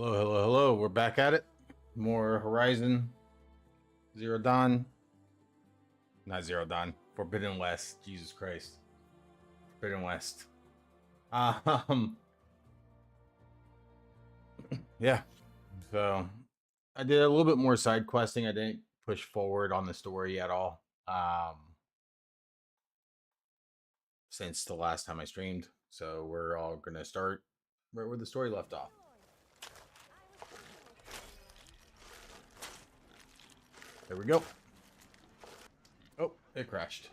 Hello, hello, hello. We're back at it. More Horizon Zero Dawn. Not Zero Dawn. Forbidden West. Jesus Christ. Forbidden West. Yeah. So I did a little bit more side questing. I didn't push forward on the story at all. Since the last time I streamed. So we're all gonna start right where the story left off. There we go. Oh, it crashed.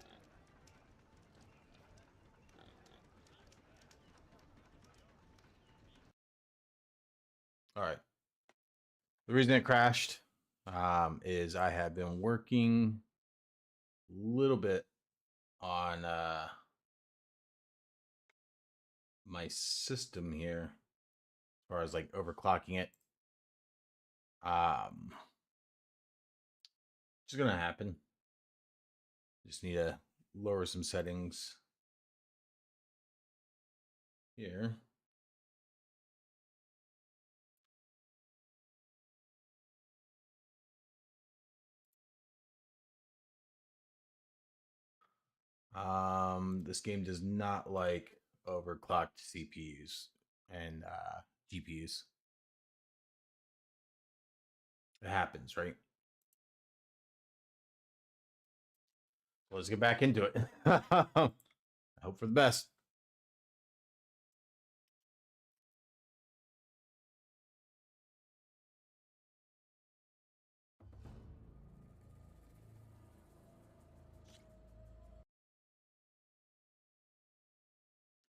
All right. The reason it crashed is I have been working a little bit on my system here as far as like overclocking it. It's gonna happen. Just need to lower some settings here. This game does not like overclocked CPUs and GPUs. It happens, right? So let's get back into it. I hope for the best.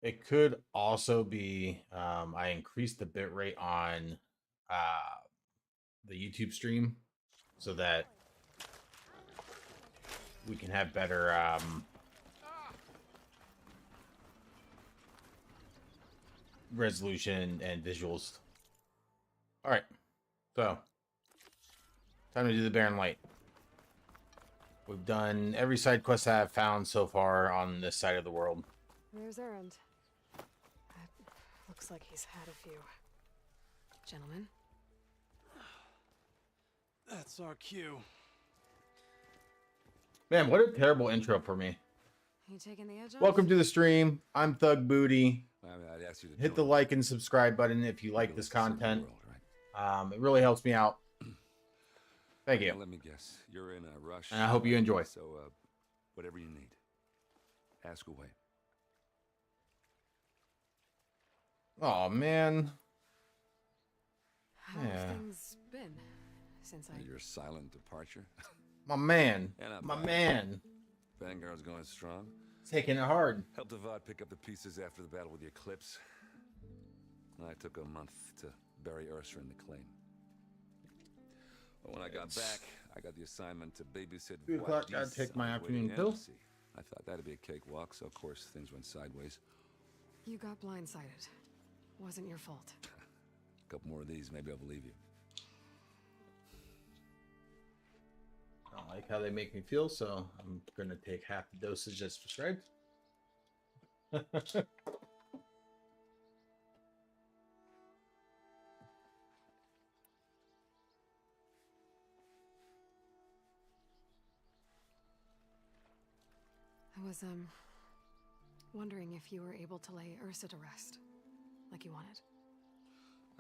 It could also be I increased the bitrate on the YouTube stream so that we can have better resolution and visuals. All right, so time to do the Barren Light. We've done every side quest I have found so far on this side of the world. There's Errand. Looks like he's had a few. Gentlemen? That's our cue. Man, what a terrible intro for me. You taking the edge off? Welcome to the stream. I'm Thugbooty. I'd ask you to Hit the like and subscribe button if you like this content. It really helps me out. Thank you. Now, let me guess. You're in a rush. And I hope you enjoy. So, whatever you need, ask away. Oh man. How have things been since Your silent departure. My man. My man. Vanguard's going strong. Taking it hard. Helped Avad pick up the pieces after the battle with the Eclipse. I took a month to bury Ursa in the claim. But when I got back, I got the assignment to babysit. 2 o'clock, gotta take my afternoon pill. I thought that'd be a cakewalk, so of course things went sideways. You got blindsided. Wasn't your fault. A couple more of these, maybe I'll believe you. I don't like how they make me feel, so I'm gonna take half the dosage as prescribed. I was, wondering if you were able to lay Ursa to rest, like you wanted.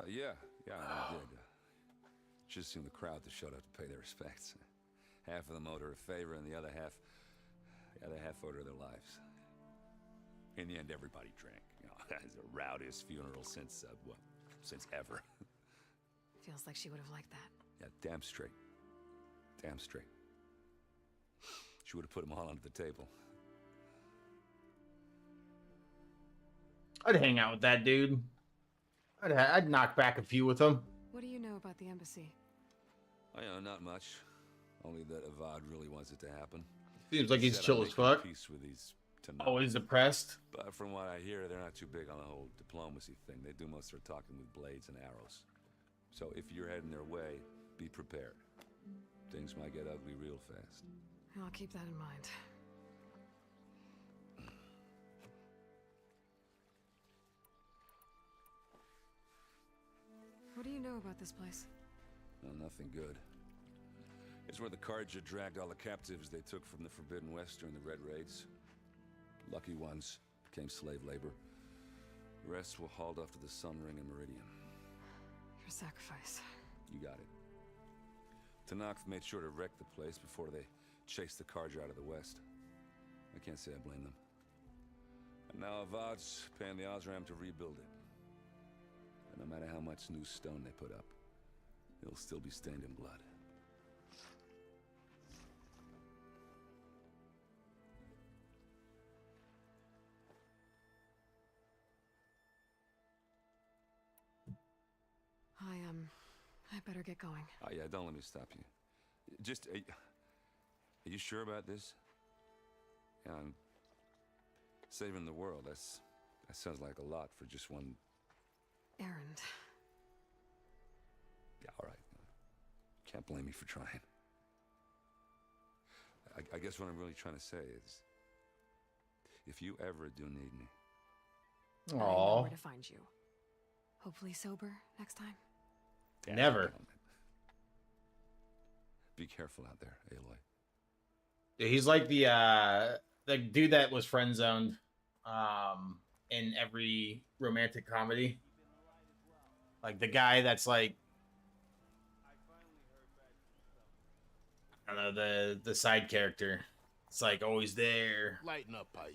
Yeah, I did. Just seemed the crowd that showed up to pay their respects. Half of them owed her a favor, and the other half owed her their lives. In the end, everybody drank. You know, it's the rowdiest funeral since since ever. Feels like she would have liked that. Yeah, damn straight. Damn straight. She would have put them all under the table. I'd hang out with that dude. I'd knock back a few with him. What do you know about the embassy? I know, not much. Only that Avad really wants it to happen. Seems like he's chill as fuck. Peace with these Always depressed. But from what I hear, they're not too big on the whole diplomacy thing. They do most of their talking with blades and arrows. So if you're heading their way, be prepared. Things might get ugly real fast. I'll keep that in mind. What do you know know about this place? Well, nothing good. It's where the Carja dragged all the captives they took from the Forbidden West during the Red Raids. Lucky ones became slave labor. The rest were hauled off to the Sun Ring and Meridian. Your sacrifice. You got it. Tanakh made sure to wreck the place before they chased the Carja out of the West. I can't say I blame them. And now Avad's paying the Osram to rebuild it. And no matter how much new stone they put up, it'll still be stained in blood. I better get going. Oh yeah, don't let me stop you. Just, are you sure about this? Yeah, I'm saving the world. That sounds like a lot for just one Errand. Yeah, all right. Can't blame me for trying. I guess what I'm really trying to say is, if you ever do need me... I know where to find you. Hopefully sober next time. Never. Be careful out there, Aloy. Yeah, he's like the dude that was friend zoned in every romantic comedy. Like the guy that's like, I don't know, the side character. It's like always there. Lighten up, Paiv.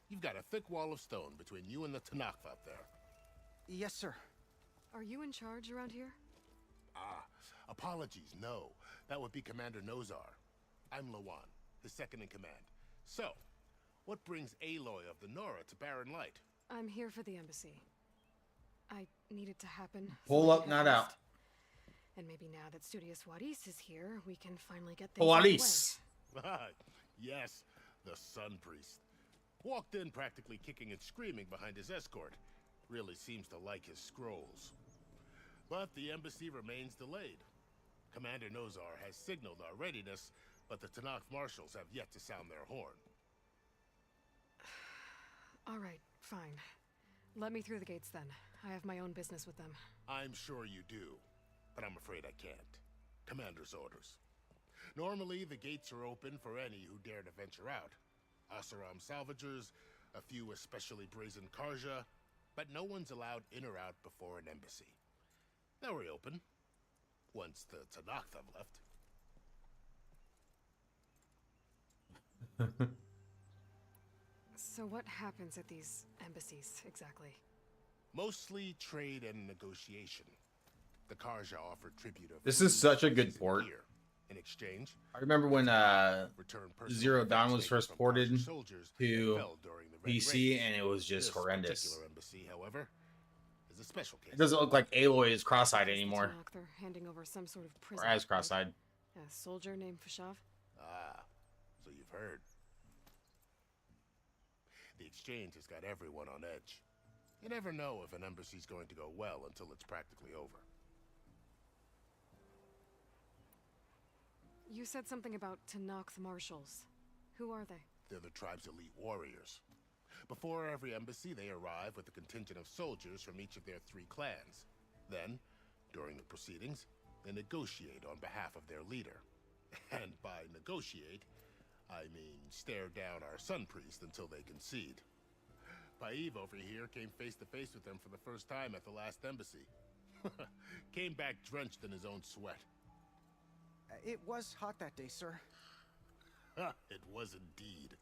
You've got a thick wall of stone between you and the Tanakh up there. Yes, sir. Are you in charge around here? Ah, apologies, no. That would be Commander Nozar. I'm Lawan, his second in command. So, what brings Aloy of the Nora to Barren Light? I'm here for the embassy. I need it to happen. Pull so I up, head not west. out. And maybe now that Studious Wadis is here, we can finally get things Walis. Yes, the Sun Priest. Walked in practically kicking and screaming behind his escort. Really seems to like his scrolls. But the embassy remains delayed. Commander Nozar has signaled our readiness, but the Tanakh marshals have yet to sound their horn. All right, fine. Let me through the gates then. I have my own business with them. I'm sure you do, but I'm afraid I can't. Commander's orders. Normally, the gates are open for any who dare to venture out. Oseram salvagers, a few especially brazen Karja, but no one's allowed in or out before an embassy. Now we're open, once the Tanakh have left. So what happens at these embassies, exactly? Mostly trade and negotiation. The Karja offer tribute of This is food, such a good spices, and port. gear. In exchange, I remember when return personal Zero effects Dawn was taken first from ported Karja soldiers to that fell during the Red PC, Raids. and it was just This horrendous. particular embassy, however, is a special case. It doesn't look like Aloy is cross-eyed Guess the anymore, Tanakh, they're handing over some sort of or prisoner. as cross-eyed. A soldier named Fashav? Ah, so you've heard. The exchange has got everyone on edge. You never know if an embassy's going to go well until it's practically over. You said something about Tanakh marshals. Who are they? They're the tribe's elite warriors. Before every embassy, they arrive with a contingent of soldiers from each of their 3 clans. Then, during the proceedings, they negotiate on behalf of their leader. And by negotiate, I mean stare down our Sun Priest until they concede. Paiv over here came face to face with them for the first time at the last embassy. Came back drenched in his own sweat. It was hot that day, sir. It was indeed.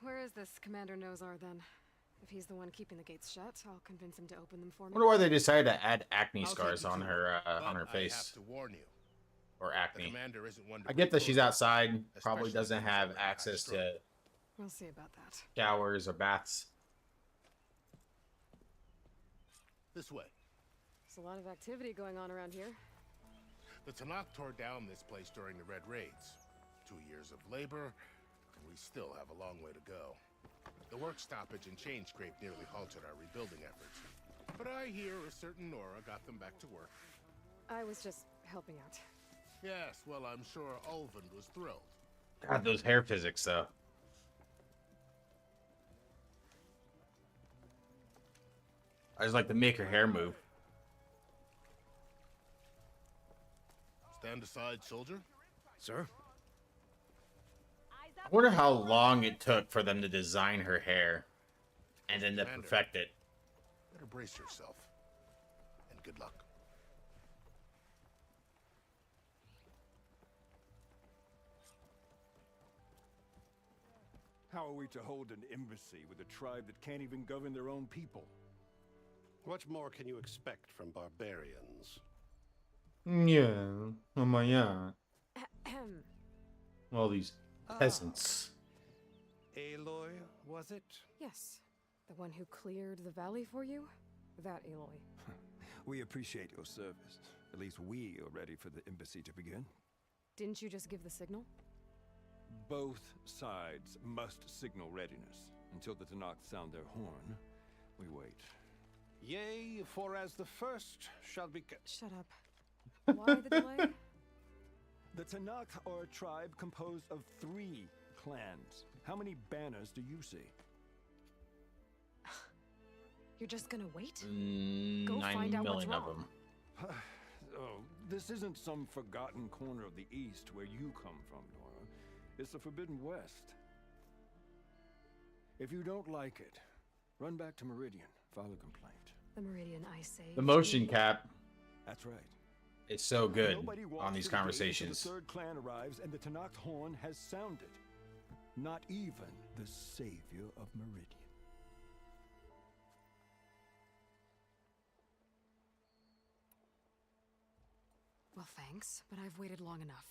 Where is this Commander Nozar then? If he's the one keeping the gates shut, I'll convince him to open them for I me. wonder why they decided to add acne I'll take scars you on to her it, but on her I face, have to warn you, or the acne. commander isn't one to I get that break she's protocol, outside, probably especially doesn't things have that are high access to strung. We'll see about that. showers or baths. This way. There's a lot of activity going on around here. The Tanakh tore down this place during the Red Raids. 2 years of labor, and we still have a long way to go. The work stoppage and chain scrape nearly halted our rebuilding efforts. But I hear a certain Nora got them back to work. I was just helping out. Yes, well, I'm sure Ulvund was thrilled. God, those hair physics though. I just like to make her hair move. Stand aside, soldier. Sir? I wonder how long it took for them to design her hair and then to perfect it. Better brace yourself. And good luck. How are we to hold an embassy with a tribe that can't even govern their own people? What more can you expect from barbarians? Yeah. Oh my god. All these peasants. Aloy, was it? Yes. The one who cleared the valley for you? That Aloy. We appreciate your service. At least we are ready for the embassy to begin. Didn't you just give the signal? Both sides must signal readiness. Until the Tanakh sound their horn, we wait. Yea, for as the first shall be... Shut up. Why the delay? The Tanakh are a tribe composed of 3 clans. How many banners do you see? You're just gonna wait? 9 find out what's million of wrong. them. Oh, this isn't some forgotten corner of the East where you come from, Nora. It's the Forbidden West. If you don't like it, run back to Meridian, file a complaint. The Meridian I saved. The motion cap That's right. is so good Nobody walks on these through the gate until conversations. The 3rd clan arrives and the Tanakh horn has sounded. Not even the savior of Meridian. Well, thanks, but I've waited long enough.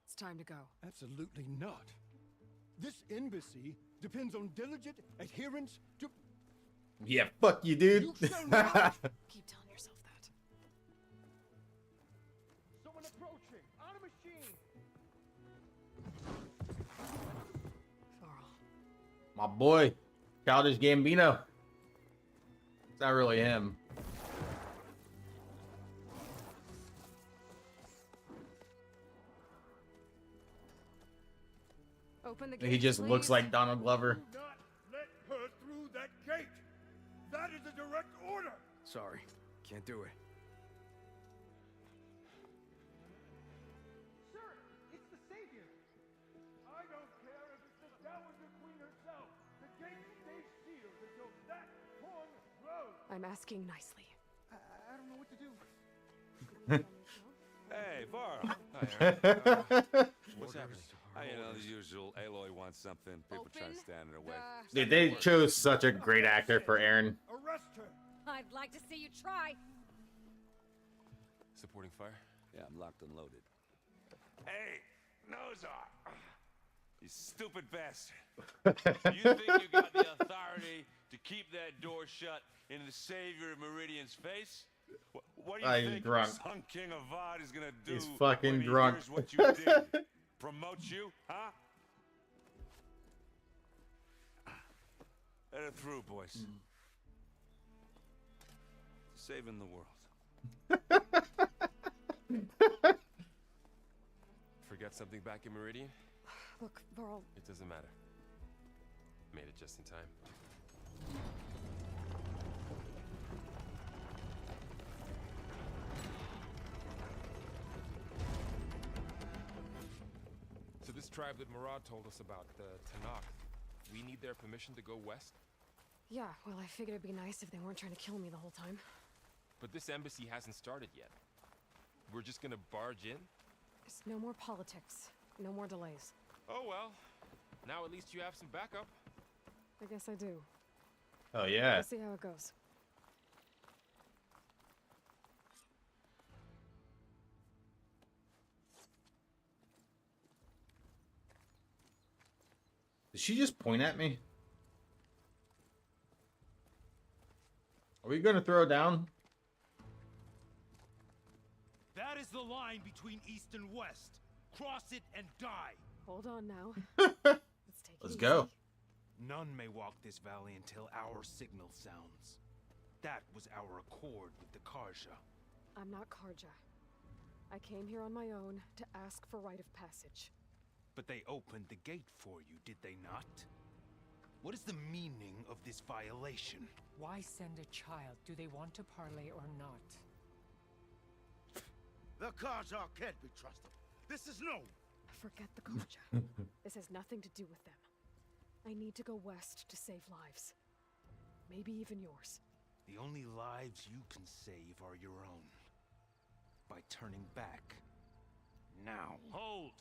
It's time to go. Absolutely not. This embassy depends on diligent adherence to... Yeah, fuck you, dude. You shall not! Keep telling yourself that. Someone approaching! On a machine! Varl. My boy, Childish Gambino. It's not really him. Open the gate, He just looks please. like Donald Glover. Do not let her through that gate! That is a direct order! Sorry, can't do it. Sir, it's the savior! I don't care if it's the Dowager Queen herself! The gate stays sealed until that horn blows! I'm asking nicely. I don't know what to do. Hey, Varl. What's happening? You know, the usual. Aloy wants something. People trying to stand in her way. Dude, they chose such a great actor for Aaron. Arrest her! I'd like to see you try. Supporting fire? Yeah, I'm locked and loaded. Hey, Nozar! You stupid bastard. You think you got the authority to keep that door shut in the savior of Meridian's face? What do you He's think drunk. Sun King Avad is gonna do He's fucking when he drunk. hears what you did? Promote you, huh? Let it through, boys. Saving the world. Forget something back in Meridian? Look, Varl, It doesn't matter. Made it just in time. So this tribe that Murad told us about, the Tanakh, we need their permission to go west? yeah, well, I figured it'd be nice if they weren't trying to kill me the whole time. But this embassy hasn't started yet. We're just gonna barge in? There's no more politics. No more delays. Oh well. Now at least you have some backup. I guess I do. Oh yeah. We'll see how it goes. Did she just point at me? Are we gonna throw down? That is the line between East and West. Cross it and die. Hold on now. Let's take it Let's easy. go. None may walk this valley until our signal sounds. That was our accord with the Karja. I'm not Karja. I came here on my own to ask for rite of passage. But they opened the gate for you, did they not? What is the meaning of this violation? Why send a child? Do they want to parley or not? The Karja can't be trusted. This is known. Forget the Karja. This has nothing to do with them. I need to go west to save lives. Maybe even yours. The only lives you can save are your own. By turning back. Now. Hold!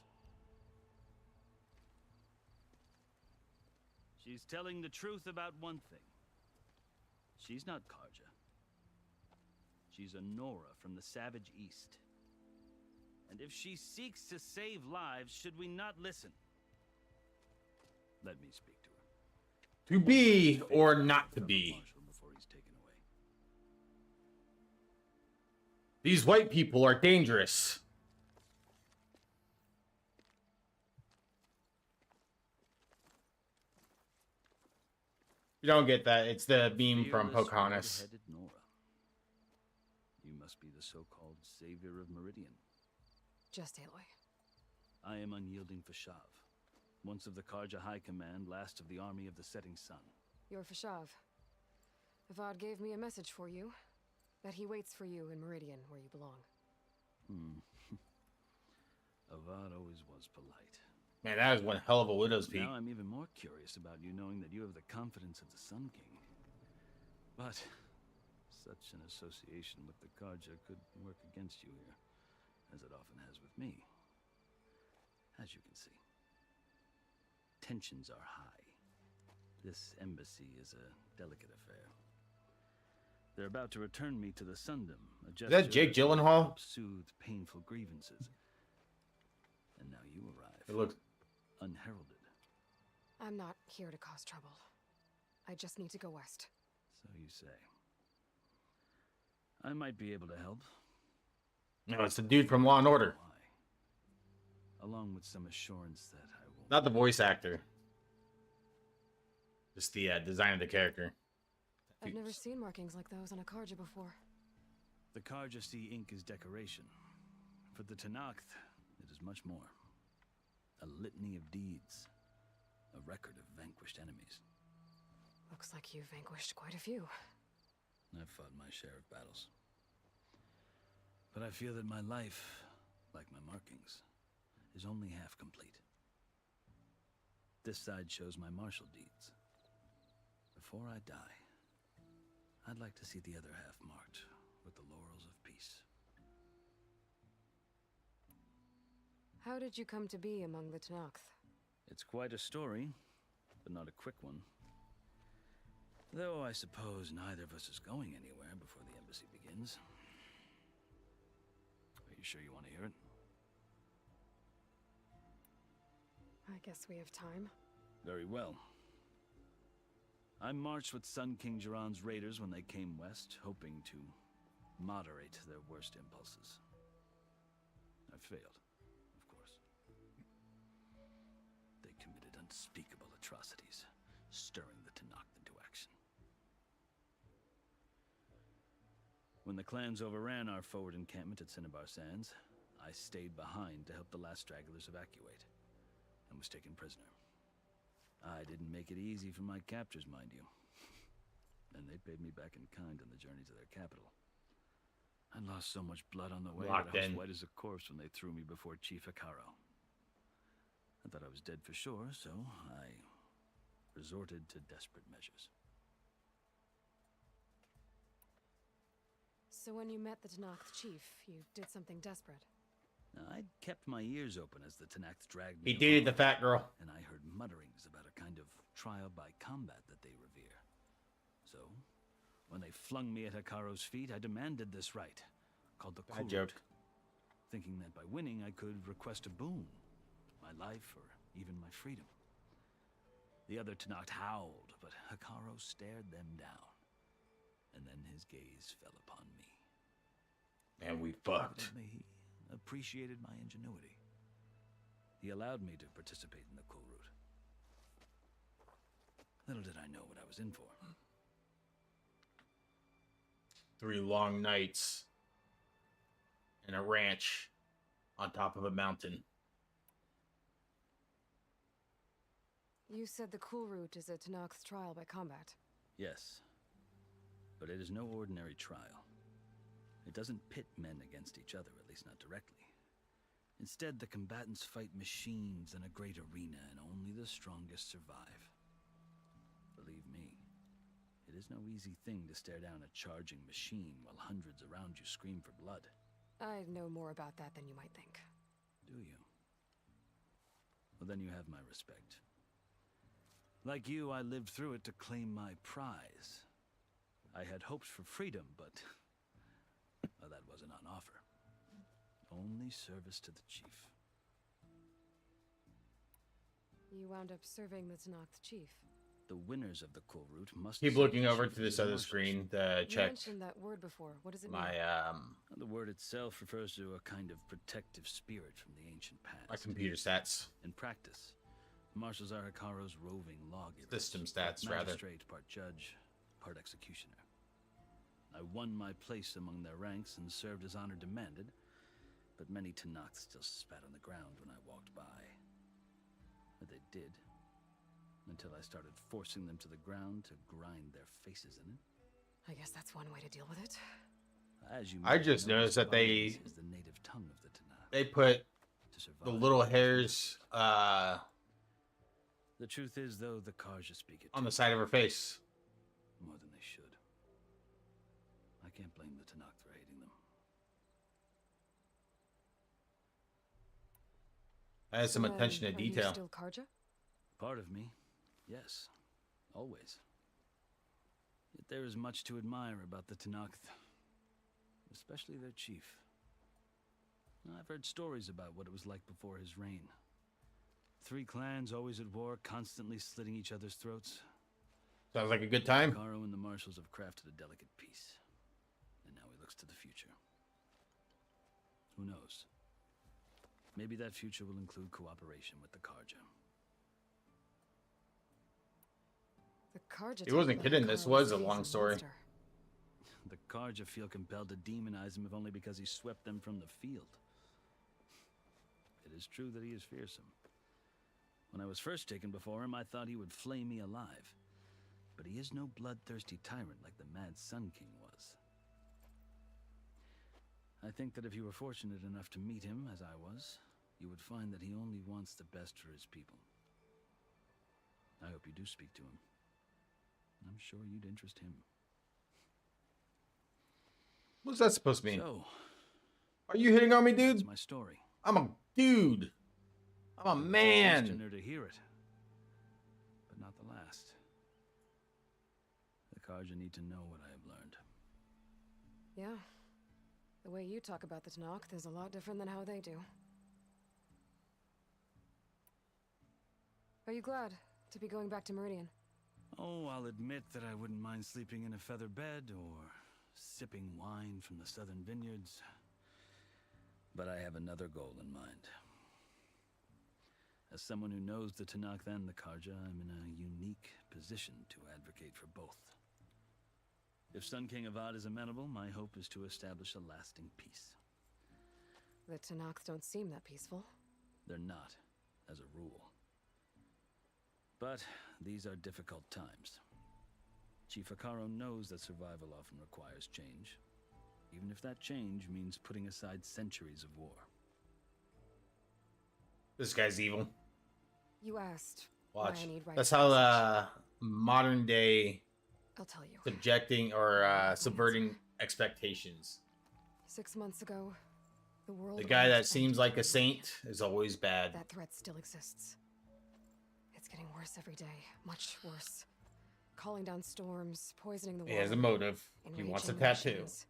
She's telling the truth about one thing. She's not Karja. She's a Nora from the Savage East. And if she seeks to save lives, should we not listen? Let me speak to her. To be or not to be. Before he's taken away. These white people are dangerous. You don't get that. It's the meme from Fearless, Pocahontas. red-headed Nora. You must be the so-called savior of Meridian. Just Aloy. I am unyielding Fashav, once of the Karja High Command, last of the army of the setting sun. You're Fashav. Avad gave me a message for you. That he waits for you in Meridian, where you belong. Avad always was polite. Man, that is one hell of a widow's peak. Now I'm even more curious about you knowing that you have the confidence of the Sun King. But such an association with the Karja could work against you here, as it often has with me. As you can see, tensions are high. This embassy is a delicate affair. They're about to return me to the Sundom. Is that Jake Gyllenhaal? Soothe painful grievances. And now you arrive. It looks unheralded. I'm not here to cause trouble. I just need to go west. So you say. I might be able to help. No, it's the dude from Law and Order. Why? Along with some assurance that I will. Not the voice actor. Just the design of the character. I've never seen markings like those on a Karja before. The Karja see ink is decoration. For the Tenakth, it is much more. A litany of deeds. A record of vanquished enemies. Looks like you've vanquished quite a few. I've fought my share of battles. But I feel that my life, like my markings, is only half complete. This side shows my martial deeds. Before I die, I'd like to see the other half marked with the laurels of peace. How did you come to be among the Tenakth? It's quite a story, but not a quick one. Though I suppose neither of us is going anywhere before the embassy begins. Are you sure you want to hear it? I guess we have time. Very well. I marched with Sun King Jiran's raiders when they came west, hoping to moderate their worst impulses. I failed, of course. They committed unspeakable atrocities, stirring the Tenakth into action. When the clans overran our forward encampment at Cinnabar Sands, I stayed behind to help the last stragglers evacuate, and was taken prisoner. I didn't make it easy for my captors, mind you. And they paid me back in kind on the journey to their capital. I lost so much blood on the way that I was white as a corpse when they threw me before Chief Hekaro. I thought I was dead for sure, so I resorted to desperate measures. So when you met the Tenakth chief, you did something desperate? Now, I'd kept my ears open as the Tenakth dragged me. He dated the fat girl. And I heard mutterings about a kind of trial by combat that they revere. So, when they flung me at Hekaro's feet, I demanded this right, called the Bad Kurut, joke. thinking that by winning I could request a boon, my life or even my freedom. The other Tenakth howled, but Hekaro stared them down, and then his gaze fell upon me. And we fucked. Evidently, he appreciated my ingenuity. He allowed me to participate in the Kurut. Little did I know what I was in for. 3 long nights in a ranch on top of a mountain. You said the cool route is a Tanakh's trial by combat. Yes. But it is no ordinary trial. It doesn't pit men against each other, at least not directly. Instead, the combatants fight machines in a great arena, and only the strongest survive. Believe me, it is no easy thing to stare down a charging machine while hundreds around you scream for blood. I know more about that than you might think. Do you? Well, then you have my respect. Like you, I lived through it to claim my prize. I had hopes for freedom, but well, that wasn't on offer. Only service to the chief. You wound up serving the Tanakh chief. The winners of the cool route must Keep serve looking the over chief to of this the other marshals. screen to You check mentioned that word before. What does it mean? my The word itself refers to a kind of protective spirit from the ancient past. my computer stats. In practice, marshals are Hikaru's roving lawgivers. System stats, rather. Magistrate, part judge, part executioner. I won my place among their ranks and served as honor demanded, but many Tanakh still spat on the ground when I walked by. But they did, until I started forcing them to the ground to grind their faces in it. I guess that's one way to deal with it. As you I might just noticed that Barnes is the native tongue of the Tanakh. they put To survive, the little hairs The truth is, though, the Karja speak it on the too, side of her face. more than they should. I can't blame the Tanakh for hating them. That has some Then, attention to are you detail. still Karja? Part of me, yes, always. Yet there is much to admire about the Tanakh, especially their chief. I've heard stories about what it was like before his reign. 3 clans always at war, constantly slitting each other's throats. Sounds like a good time. Hikaru and the marshals have crafted a delicate peace, and now he looks to the future. Who knows? Maybe that future will include cooperation with the Karja. The Karja. He wasn't talked about kidding. This Hikaru was a as long story. monster. The Karja feel compelled to demonize him if only because he swept them from the field. It is true that he is fearsome. When I was first taken before him, I thought he would flay me alive. But he is no bloodthirsty tyrant like the Mad Sun King was. I think that if you were fortunate enough to meet him, as I was, you would find that he only wants the best for his people. I hope you do speak to him. I'm sure you'd interest him. What's that supposed to mean? So, Are you hitting on me, that's dude? my story. I'm a dude. I'm a First man. listener to hear it, but not the last. The Karja need to know what I have learned. Yeah. The way you talk about the Tanakh is a lot different than how they do. Are you glad to be going back to Meridian? Oh, I'll admit that I wouldn't mind sleeping in a feather bed or sipping wine from the southern vineyards. But I have another goal in mind. As someone who knows the Tanakh and the Karja, I'm in a unique position to advocate for both. If Sun King Avad is amenable, my hope is to establish a lasting peace. The Tanakh don't seem that peaceful. They're not, as a rule. But these are difficult times. Chief Hikaru knows that survival often requires change, even if that change means putting aside centuries of war. This guy's evil. You asked Watch. why I need right. That's how modern day I'll tell you. subjecting or subverting expectations. 6 months ago, the world. The guy that almost seems ended. like a saint is always bad. That threat still exists. It's getting worse every day. Much worse. Calling down storms, poisoning the water. He has a motive. He wants a enraging the tattoo. machines.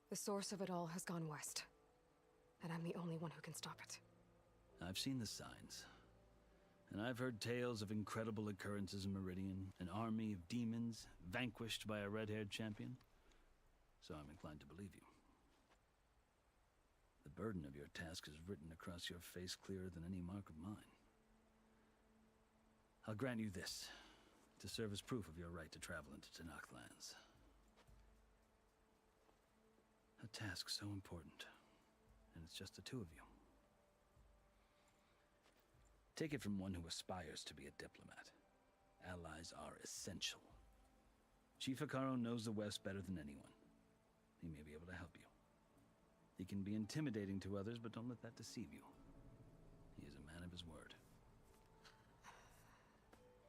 The source of it all has gone west. And I'm the only one who can stop it. I've seen the signs. And I've heard tales of incredible occurrences in Meridian, an army of demons vanquished by a red-haired champion. So I'm inclined to believe you. The burden of your task is written across your face clearer than any mark of mine. I'll grant you this, to serve as proof of your right to travel into Tanakh lands. A task so important, and it's just the two of you. Take it from one who aspires to be a diplomat. Allies are essential. Chief Hikaru knows the West better than anyone. He may be able to help you. He can be intimidating to others, but don't let that deceive you. He is a man of his word.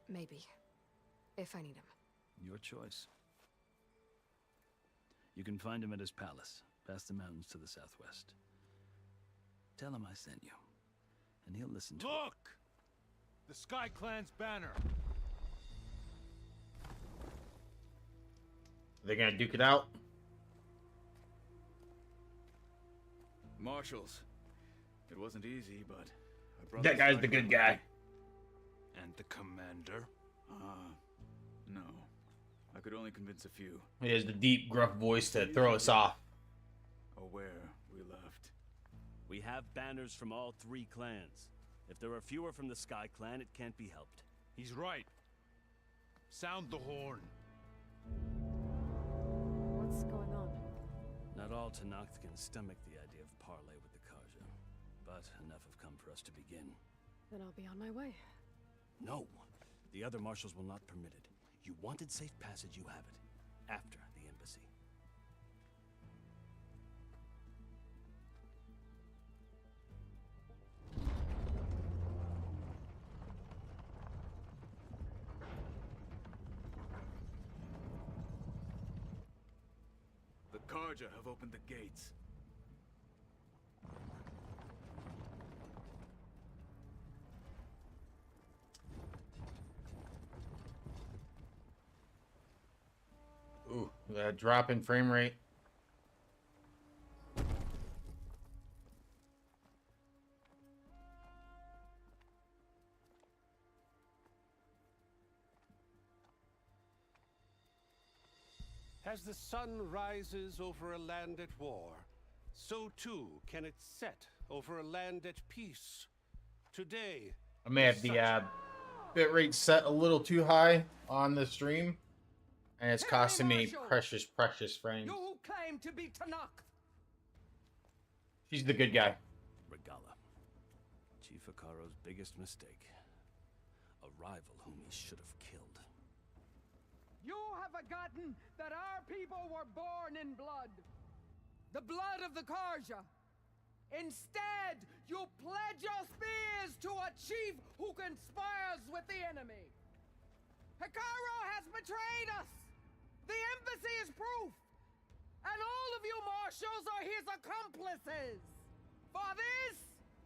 Maybe. If I need him. Your choice. You can find him at his palace, past the mountains to the southwest. Tell him I sent you, and he'll listen to it. Look! The Sky Clan's banner. Are they gonna duke it out? Marshals. It wasn't easy, but I brought That guy's the good guy. And the commander? No. I could only convince a few. He has the deep, gruff voice to throw us off. Aware we left. We have banners from all 3 clans. If there are fewer from the Sky Clan, it can't be helped. He's right. Sound the horn. What's going on? Not all Tenakth can stomach the idea of parley with the Karja, but enough have come for us to begin. Then I'll be on my way. No, the other marshals will not permit it. You wanted safe passage, you have it. After the embassy. The Karja have opened the gates. Ooh, that drop in frame rate. As the sun rises over a land at war, so too can it set over a land at peace. Today, I may have the bitrate set a little too high on the stream, and it's costing me precious frames. You who claim to be Tenakth. She's the good guy. Regala. Chief Hikaru's biggest mistake. A rival whom he should have killed. You have forgotten that our people were born in blood. The blood of the Karja. Instead, you pledge your spears to a chief who conspires with the enemy. Hikaru has betrayed us. The embassy is proof. And all of you marshals are his accomplices. For this,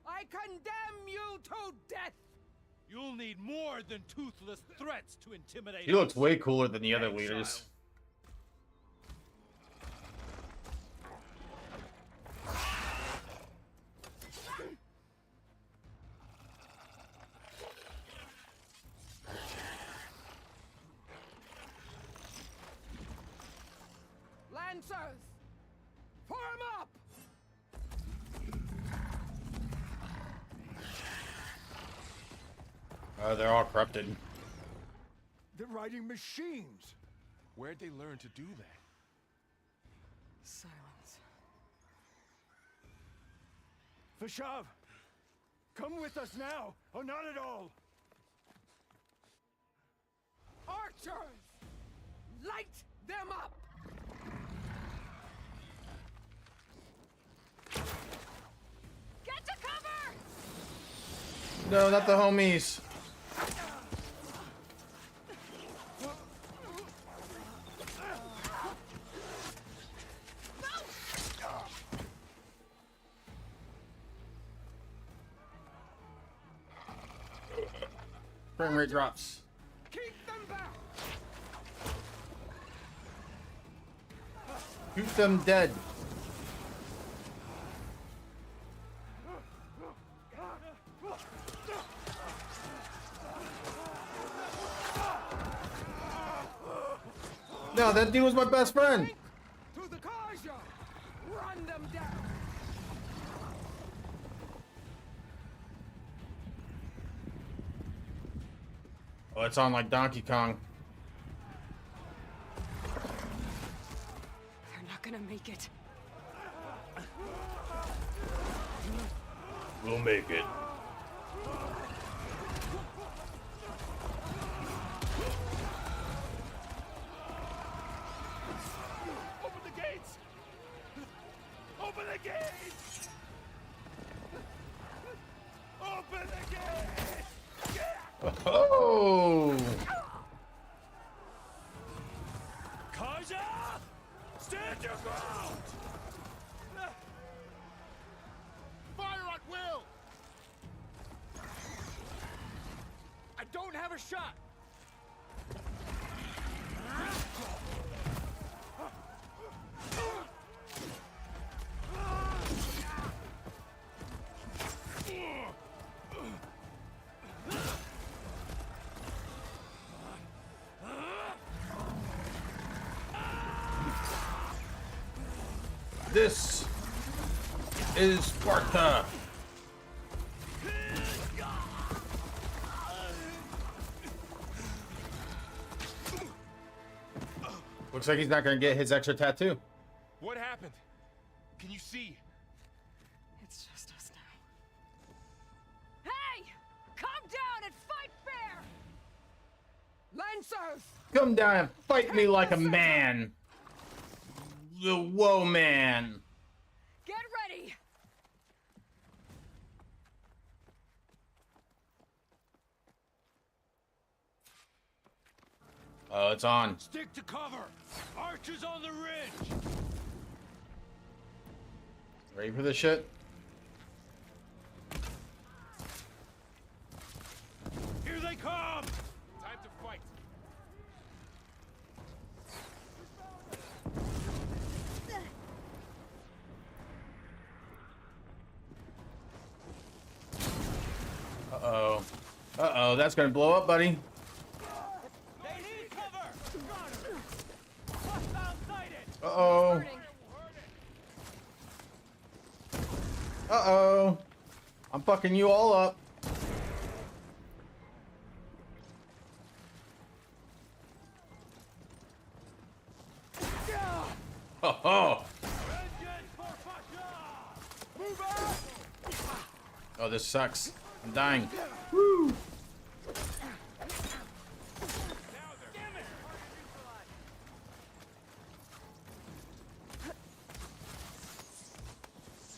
I condemn you to death. You'll need more than toothless threats to intimidate He looks us. way cooler than the other leaders. Lancers, form up! They're all corrupted. They're riding machines. Where'd they learn to do that? Silence. Vashav, come with us now, or not at all. Archers, light them up! Get to cover! No, not the homies. Frame rate drops. Keep them back! Shoot them dead. No, that dude was my best friend. To the Karja! Run them down! Oh, it's on like Donkey Kong. They're not gonna make it. We'll make it. Open the gates! Open the gates! Oh! Kaja! Stand your ground! Fire at will! I don't have a shot! This is Sparta. Looks like he's not gonna get his extra tattoo. What happened? Can you see? It's just us now. Hey! Calm down and fight fair! Lancers! Come down and fight me like a man. The Whoa Man. Get ready! Oh, it's on. Stick to cover! Archers on the ridge! Ready for this shit? Here they come! Time to fight. Uh-oh. Uh-oh, that's gonna blow up, buddy. They need cover! Hostile sighted! Uh-oh. Uh-oh. I'm fucking you all up. Oh, oh. Oh, this sucks. I'm dying. Woo.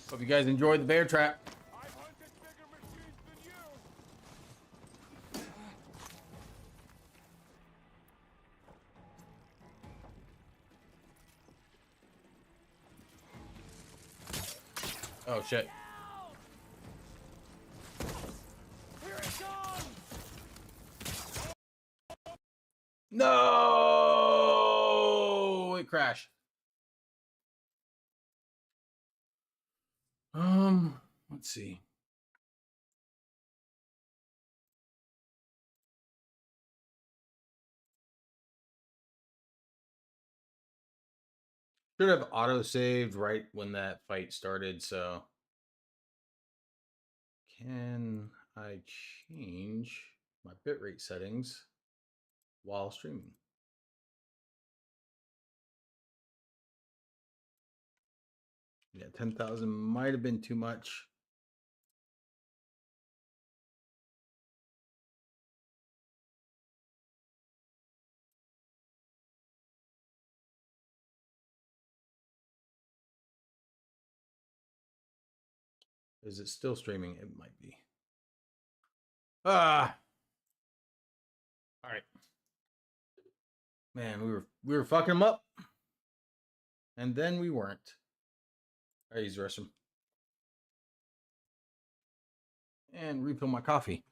Hope you guys enjoyed the bear trap. Oh shit. No! It crashed. Let's see. Should have auto saved right when that fight started, so can I change my bitrate settings while streaming? Yeah, 10,000 might have been too much. Is it still streaming? It might be. Ah. All right. Man, we were fucking them up. And then we weren't. I use the restroom. And refill my coffee.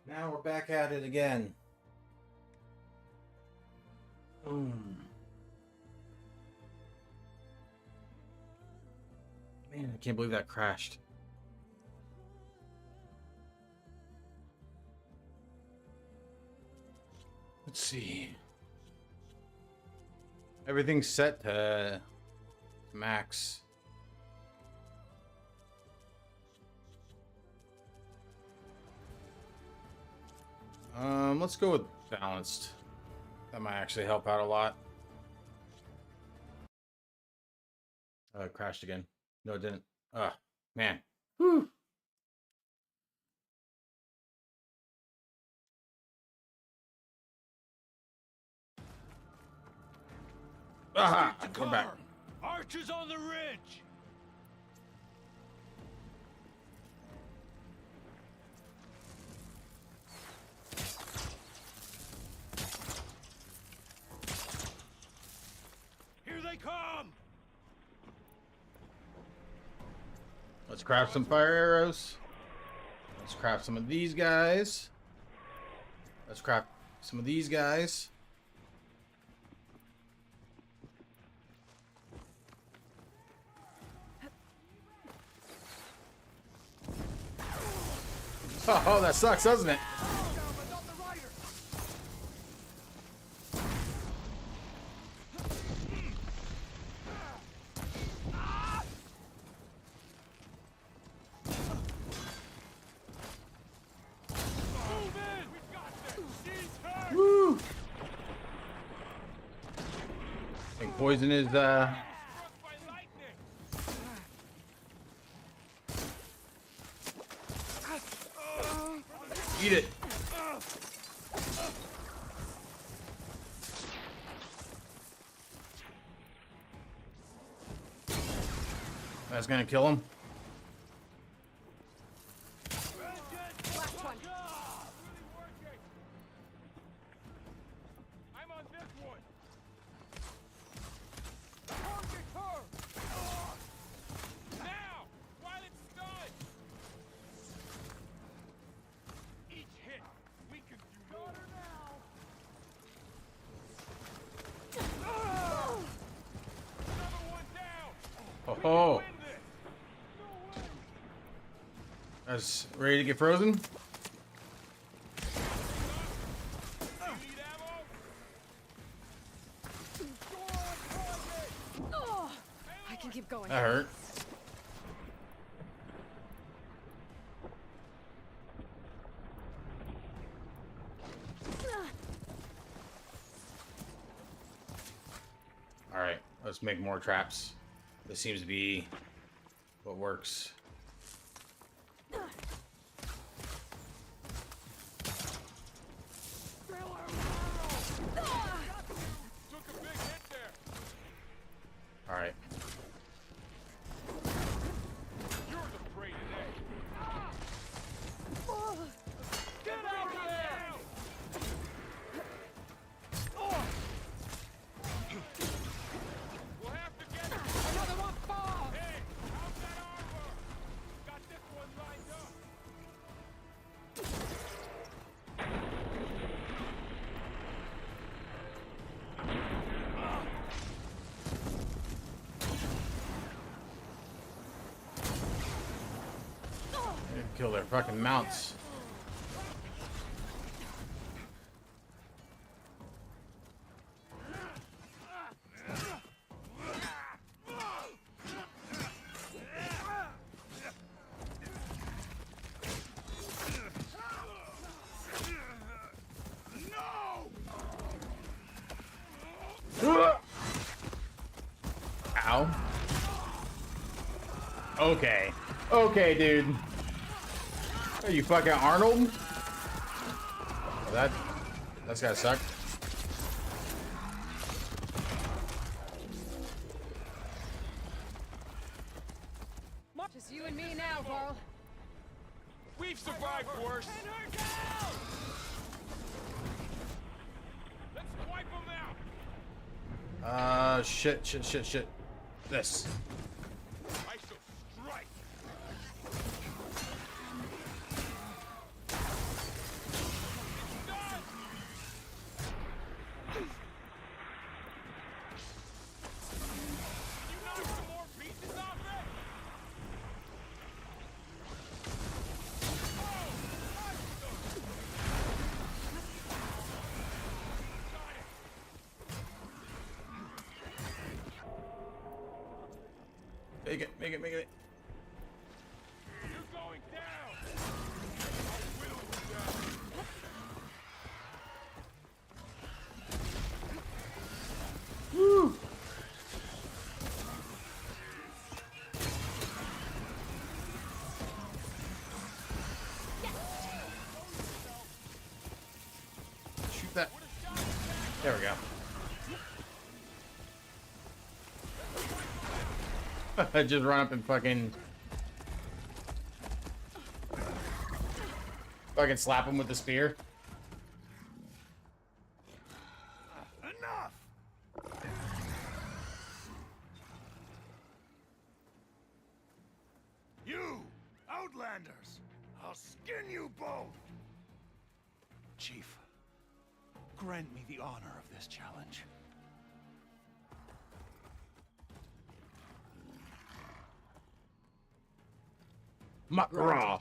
Now we're back at it again. Man, I can't believe that crashed. Let's see. Everything's set to max. Let's go with balanced. That might actually help out a lot. It crashed again. No, it didn't. Man. Whew. Aha! We're back. Archers on the ridge! Here they come! Let's craft some fire arrows. Let's craft some of these guys. Let's craft some of these guys. Oh, that sucks, doesn't it? Woo! I think poison is eat it. That's gonna kill him. Last one. I'm on this one. Target her! Now, while it's stunned. Each hit, we can do more. Another one down. Oh, that's ready to get frozen. Oh, I can keep going. That hurt. All right, let's make more traps. This seems to be what works. Took a big hit there. All right. You're the prey today. Get out of there! We'll have to get him. Another one falls! Hey, how's that armor? Got this one lined up. Kill their fucking mounts. Ow. Okay. Okay, dude. Are you fucking Arnold? That's gotta suck. Just you and me now, Varl. We've survived worse. Let's wipe them out. Shit. This. I shall strike. Make it, make it, make it. You're going down! I'll whittle you down! Woo! Shoot that. There we go. Just run up and fucking slap him with the spear. Enough! You, Outlanders! I'll skin you both! Chief, grant me the honor of this challenge. Makara.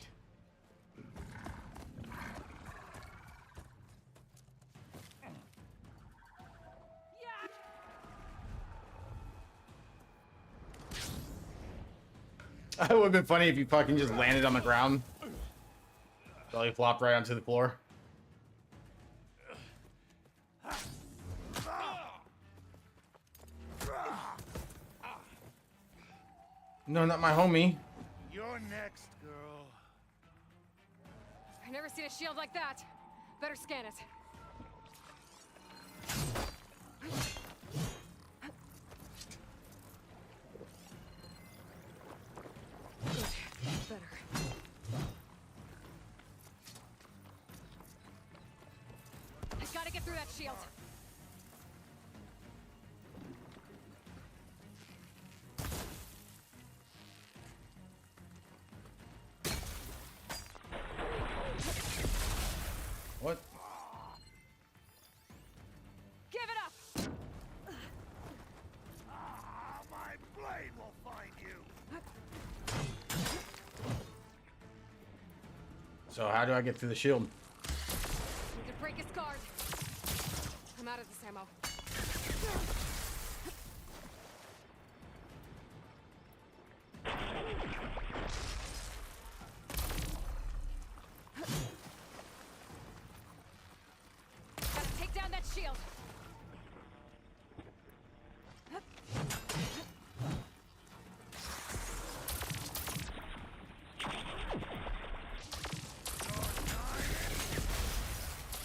It would have been funny if you fucking just landed on the ground. Belly flopped right onto the floor. No, not my homie. You're next, girl. I've never seen a shield like that. Better scan it. Good. Better. I gotta get through that shield. What? Give it up! My blade will find you! So how do I get through the shield? Need to break his guard. I'm out of this ammo. Gotta take down that shield.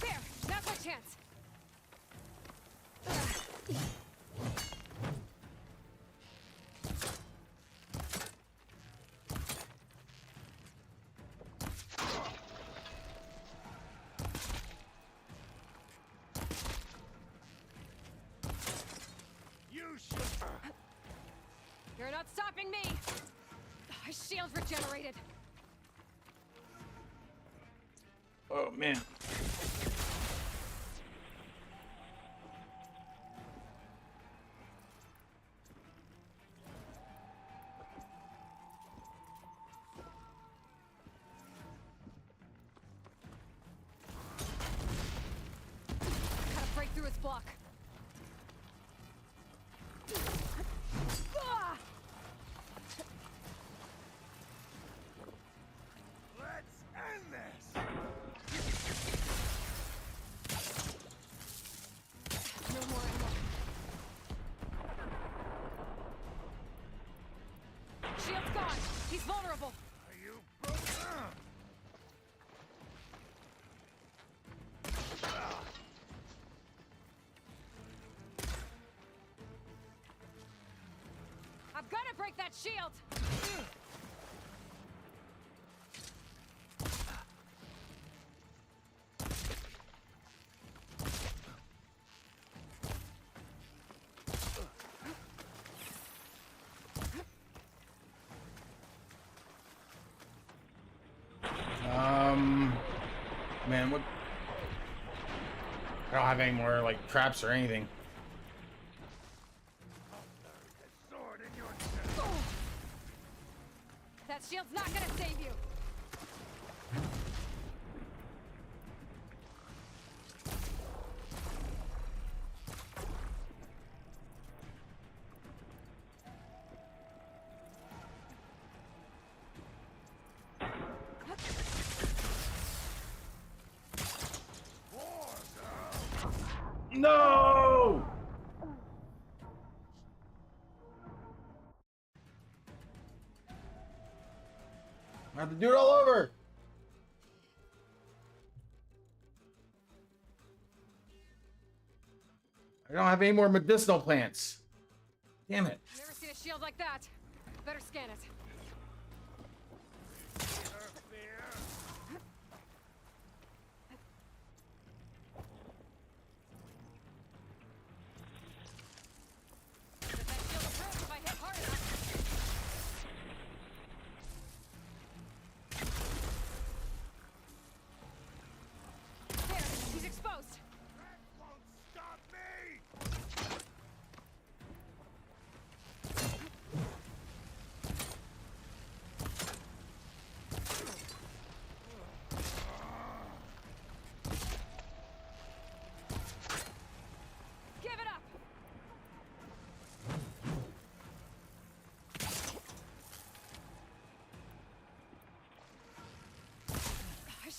There, now's our chance. You should... You're not stopping me. His shield's regenerated. Oh man. Gotta break through his block. Ah! Let's end this! No more ammo. Shield's gone. He's vulnerable. Are you broken? I'm gonna break that shield. Man, what? I don't have any more like traps or anything. Sword in your chest. That shield's not gonna save you. No! I have to do it all over. I don't have any more medicinal plants. Damn it. Never seen a shield like that. Better scan it.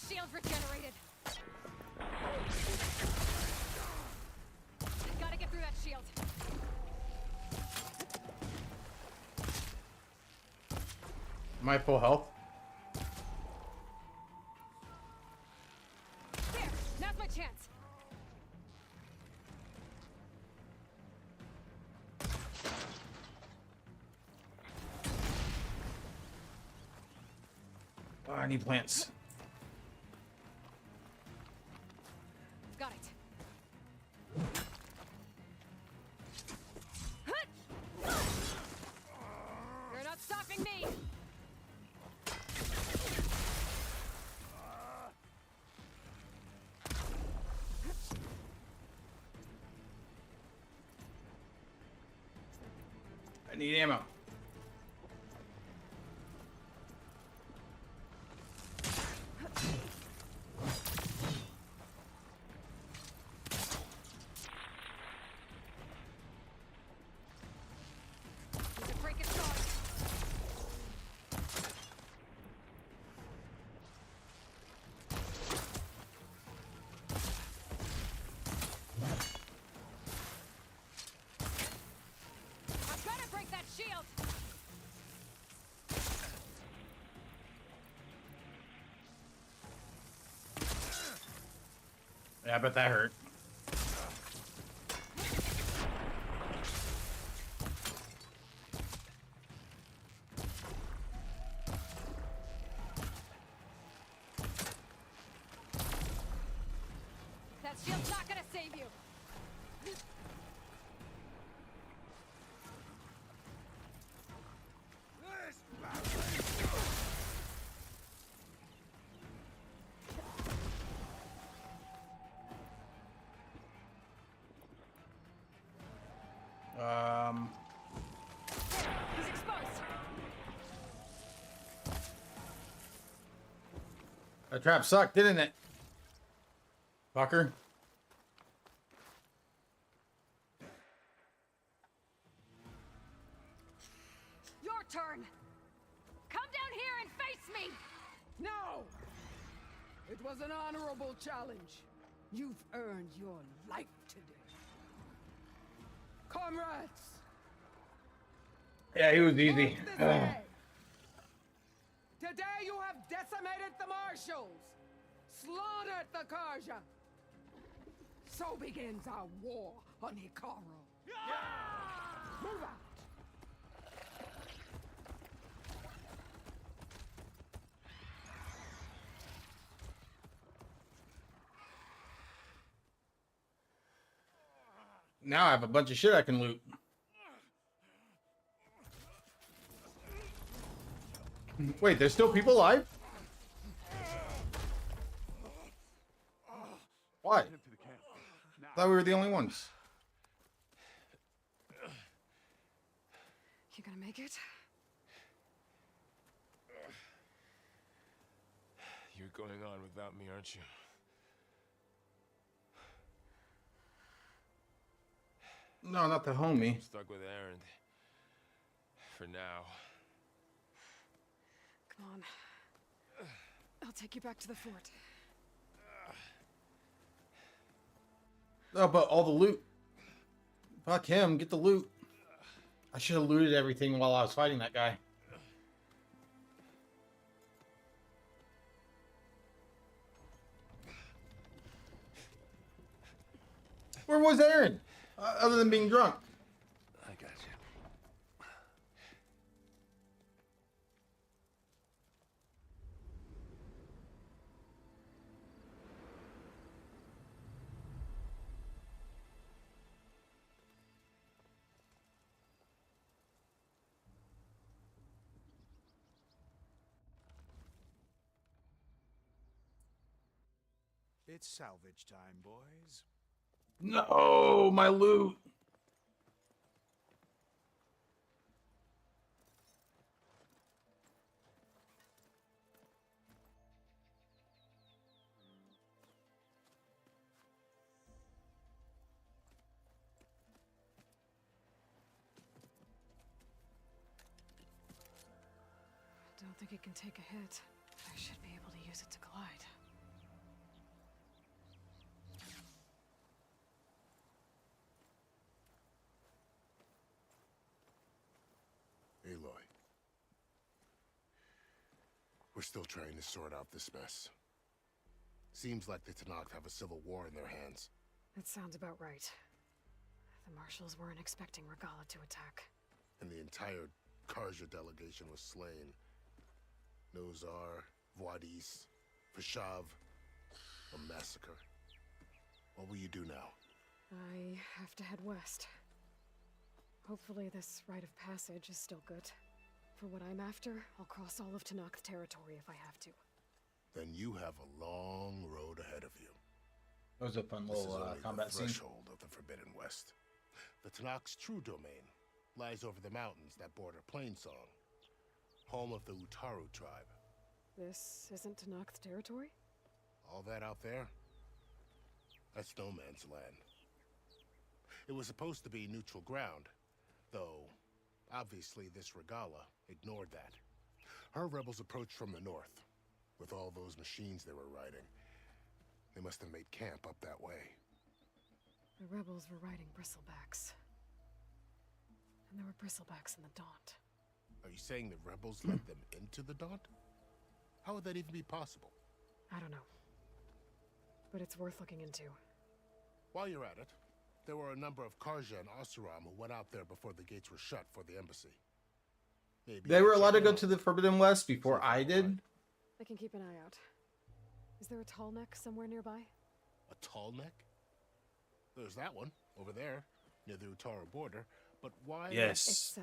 Shield regenerated. Gotta get through that shield. Am I full health? There, now's my chance. Oh, I need plants. Got it. You're not stopping me. I need ammo. Shield! Yeah, I bet that hurt. That shield's not gonna save you! He's exposed. That trap sucked, didn't it? Fucker. Your turn. Come down here and face me. No! It was an honorable challenge. You've earned your life today. Comrades! Yeah, he was easy. Today you have decimated the marshals, slaughtered the Karja. So begins our war on Hikaru. Move out. Now I have a bunch of shit I can loot. Wait, there's still people alive? Why? I thought we were the only ones. You gonna make it? You're going on without me, aren't you? No, not the homie. I'm stuck with Aaron. For now. Come on. I'll take you back to the fort. Oh, but all the loot. Fuck him. Get the loot. I should have looted everything while I was fighting that guy. Where was Aaron? Other than being drunk. I got you. It's salvage time, boys. No, my loot. I don't think it can take a hit. I should be able to use it to glide. Aloy. We're still trying to sort out this mess. Seems like the Tenakth have a civil war in their hands. That sounds about right. The marshals weren't expecting Regala to attack. And the entire Karja delegation was slain. Nozar, Voidis, Fashav. A massacre. What will you do now? I have to head west. Hopefully this rite of passage is still good. For what I'm after, I'll cross all of Tenakth territory if I have to. Then you have a long road ahead of you. That was a fun This is little only combat the scene. threshold of the Forbidden West. The Tenakth's true domain lies over the mountains that border Plainsong, home of the Utaru tribe. This isn't Tenakth territory? All that out there? That's no man's land. It was supposed to be neutral ground, though obviously this Regala ignored that. Her rebels approached from the north, with all those machines they were riding. They must have made camp up that way. The rebels were riding bristlebacks. And there were bristlebacks in the Daunt. Are you saying the rebels let them into the Daunt? How would that even be possible? I don't know. But it's worth looking into. While you're at it, there were a number of Karja and Oseram who went out there before the gates were shut for the embassy. Maybe They were allowed to check go in to on the Forbidden West before I did. I can keep an eye out. Is there a tall neck somewhere nearby? a tall neck? There's that one over there near the Utaru border. But why? Yes.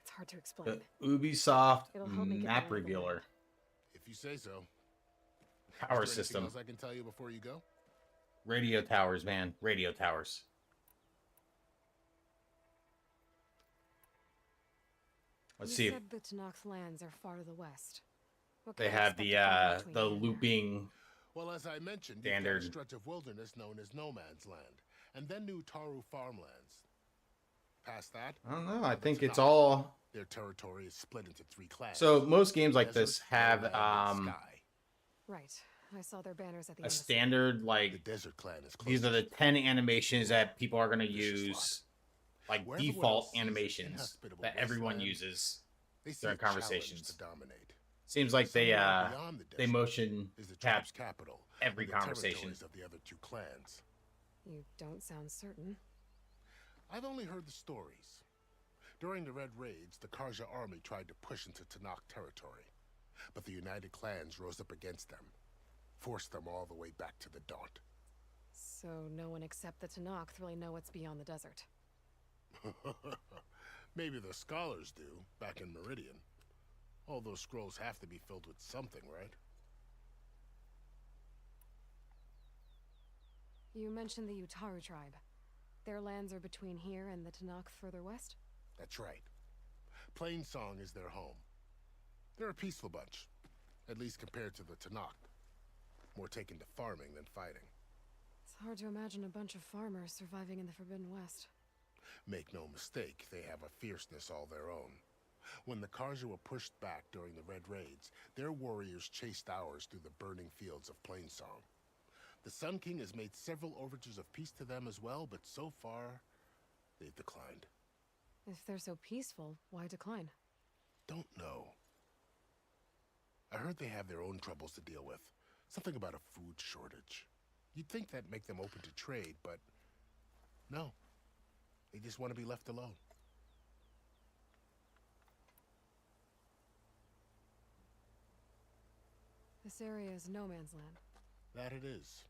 It's hard to explain. The Ubisoft It'll help me get map the lay of the land. revealer. If you say so. Power Is there anything system. else I can tell you before you go? Radio towers, man. Radio towers. Let's see You if said the Tenakth lands are far to the west. What they can I have expect the to find between the here and there? looping. Well, as I mentioned, Standard. you've got a stretch of wilderness known as No Man's Land, and then new Taru farmlands. Past that, I don't know. I the think it's Tenakth. all. Their territory is split into 3 clans. So most games like Desert, this have lowland, and sky. Right. I saw their banners at the a embassy. standard The like Desert Clan is these are the closest. 10 animations that people are going to Vicious use, like Where everyone default else sees animations inhospitable that everyone wasteland, uses They see during a challenge conversations. to dominate. Seems like they Somewhere beyond the they desert motion is the tap tribe's capital, every and the conversation. territories of the other 2 clans. You don't sound certain. I've only heard the stories. During the Red Raids, the Karja army tried to push into Tenakth territory, but the United Clans rose up against them, forced them all the way back to the Daunt. So no one except the Tenakth really know what's beyond the desert. Maybe the scholars do, back in Meridian. All those scrolls have to be filled with something, right? You mentioned the Utaru tribe. Their lands are between here and the Tenakth further west? That's right. Plainsong is their home. They're a peaceful bunch, at least compared to the Tenakth. More taken to farming than fighting. It's hard to imagine a bunch of farmers surviving in the Forbidden West. Make no mistake, they have a fierceness all their own. When the Karja were pushed back during the Red Raids, their warriors chased ours through the burning fields of Plainsong. The Sun King has made several overtures of peace to them as well, but so far, they've declined. If they're so peaceful, why decline? Don't know. I heard they have their own troubles to deal with. Something about a food shortage. You'd think that'd make them open to trade, but no. They just want to be left alone. This area is no man's land. That it is.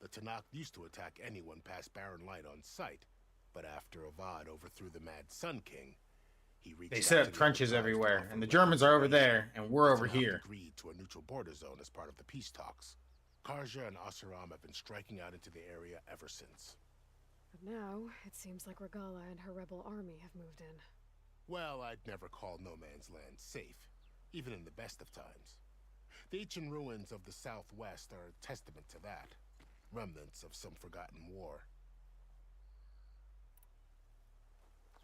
The Tanakh used to attack anyone past Barren Light on sight, but after Avad overthrew the Mad Sun King, he reached They out set to up the trenches other tribes to everywhere, offer and the Germans are over there, and we're over Tanakh here. agreed to a neutral border zone as part of the peace talks. Karja and Asuram have been striking out into the area ever since. But now, it seems like Regala and her rebel army have moved in. Well, I'd never call no man's land safe, even in the best of times. The ancient ruins of the Southwest are a testament to that. Remnants of some forgotten war.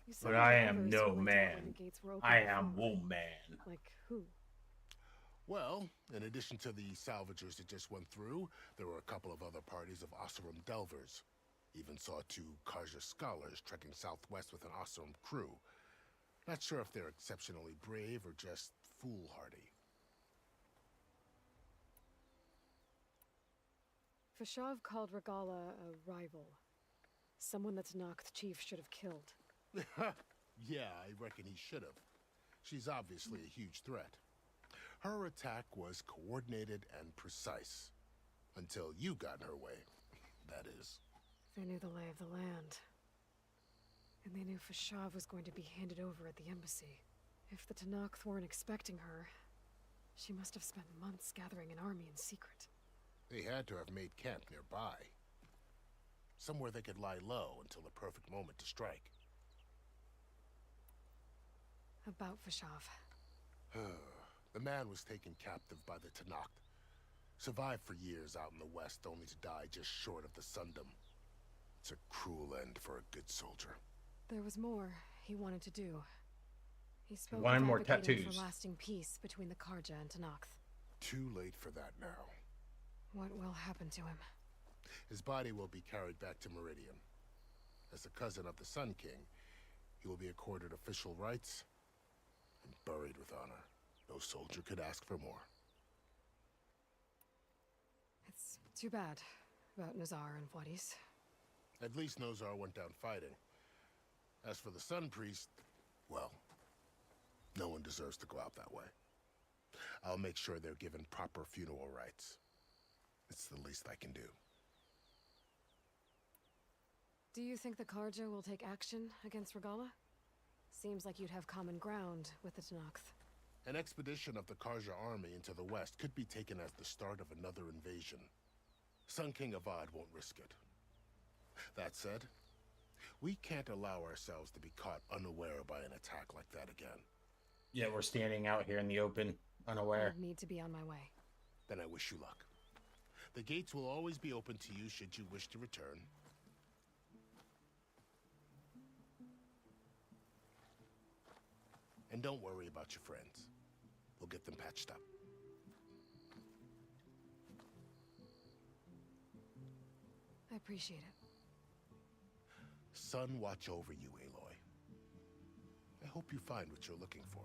You said But the I am others no who went out man. when the gates were open I am before. woman. Like who? Well, in addition to the salvagers that just went through, there were a couple of other parties of Oseram Delvers. Even saw 2 Karja scholars trekking southwest with an Oseram crew. Not sure if they're exceptionally brave or just foolhardy. Fashav called Regala a rival. Someone that's Tanakh chief should have killed. Yeah, I reckon he should have. She's obviously a huge threat. Her attack was coordinated and precise. Until you got in her way, that is. They knew the lay of the land. And they knew Fashav was going to be handed over at the embassy. If the Tanakh weren't expecting her, she must have spent months gathering an army in secret. They had to have made camp nearby. Somewhere they could lie low until the perfect moment to strike. About Fashav. The man was taken captive by the Tanakh. Survived for years out in the west, only to die just short of the Sundom. It's a cruel end for a good soldier. There was more he wanted to do. He spoke wanted of more advocating tattoos. for lasting peace between the Karja and Tanakh. Too late for that now. What will happen to him? His body will be carried back to Meridian. As a cousin of the Sun King, he will be accorded official rights and buried with honor. No soldier could ask for more. It's too bad about Nazar and Wadis. At least Nozar went down fighting. As for the Sun Priest, well, no one deserves to go out that way. I'll make sure they're given proper funeral rites. It's the least I can do. Do you think the Karja will take action against Regala? Seems like you'd have common ground with the Tanakh. An expedition of the Karja army into the west could be taken as the start of another invasion. Sun King Avad won't risk it. That said, we can't allow ourselves to be caught unaware by an attack like that again. Yeah, we're standing out here in the open, unaware. I need to be on my way. Then I wish you luck. The gates will always be open to you should you wish to return. And don't worry about your friends. We'll get them patched up. I appreciate it. Sun watch over you, Aloy. I hope you find what you're looking for.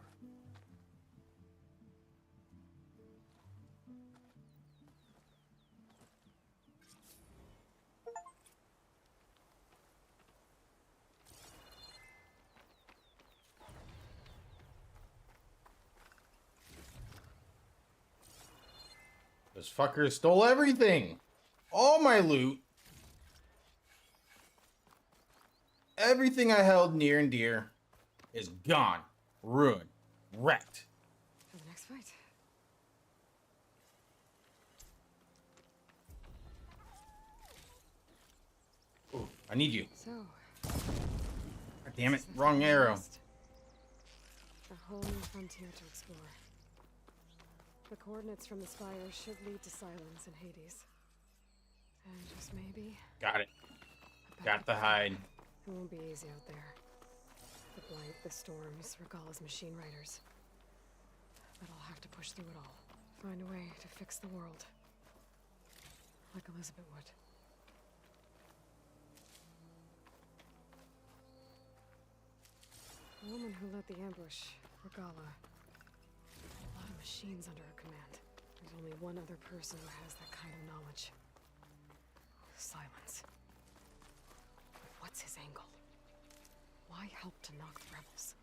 Those fuckers stole everything. All my loot. Everything I held near and dear is gone. Ruined. Wrecked. For the next fight. Ooh, I need you. So, God damn it. this is the Wrong arrow. West. A whole new frontier to explore. The coordinates from the spire should lead to Silence and Hades. And just maybe... Got it. Got the hide. It won't be easy out there. The blight, the storms, Regala's machine riders. But I'll have to push through it all. Find a way to fix the world. like Elizabeth would. The woman who led the ambush, Regala. A lot of machines under her command. There's only one other person who has that kind of knowledge. Silence. But what's his angle? Why help to knock the rebels?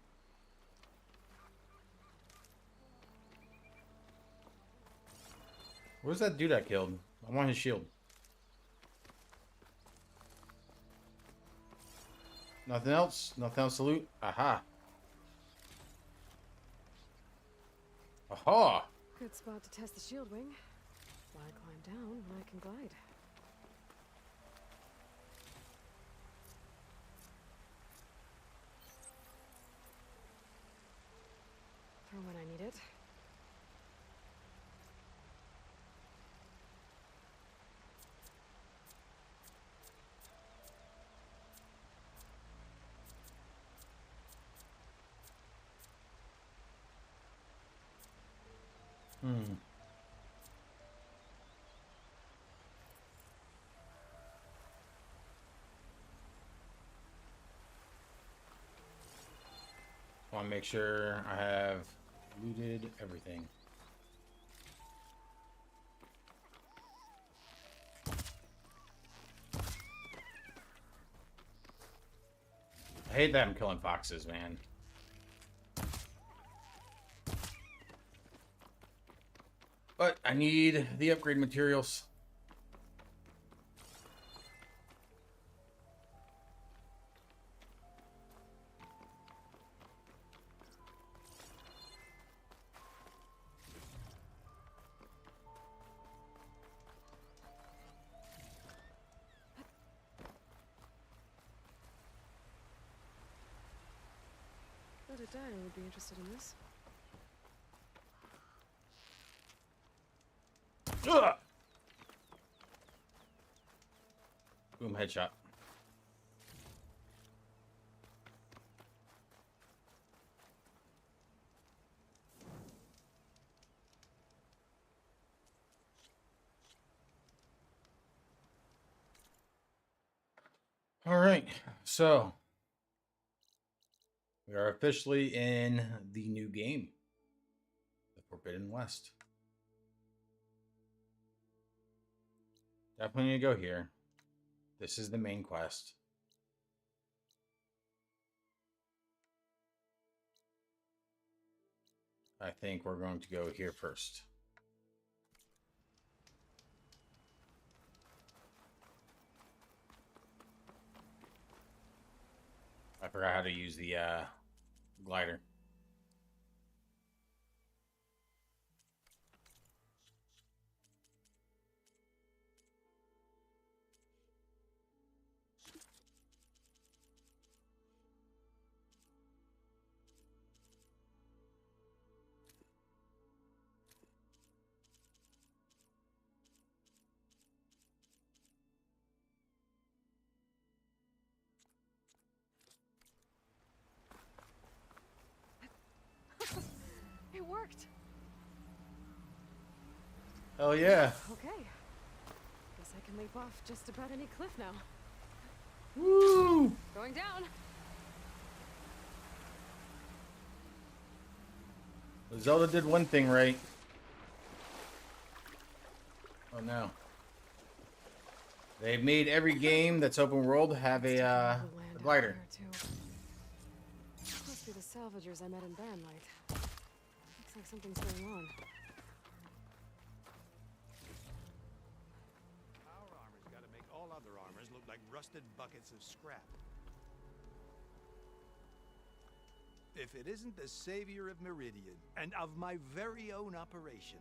Where's that dude I killed? I want his shield. Nothing else? Nothing else to loot? Aha. Aha! Good spot to test the shield wing. Why climb down when I can glide? For when I need it. I want to make sure I have looted everything. I hate that I'm killing foxes, man. But I need the upgrade materials. Bet a Diane would be interested in this. Ugh! Boom, headshot. All right, so we are officially in the new game, the Forbidden West. Definitely need to go here. This is the main quest. I think we're going to go here first. I forgot how to use the glider. It worked. Hell yeah. Okay. Guess I can leap off just about any cliff now. Woo! Going down. Zelda did one thing right. Oh no. They've made every game that's open world have a glider. Must be the salvagers I met in Baronlight. Looks like something's going on. Our armor's gotta make all other armors look like rusted buckets of scrap. If it isn't the savior of Meridian, and of my very own operation.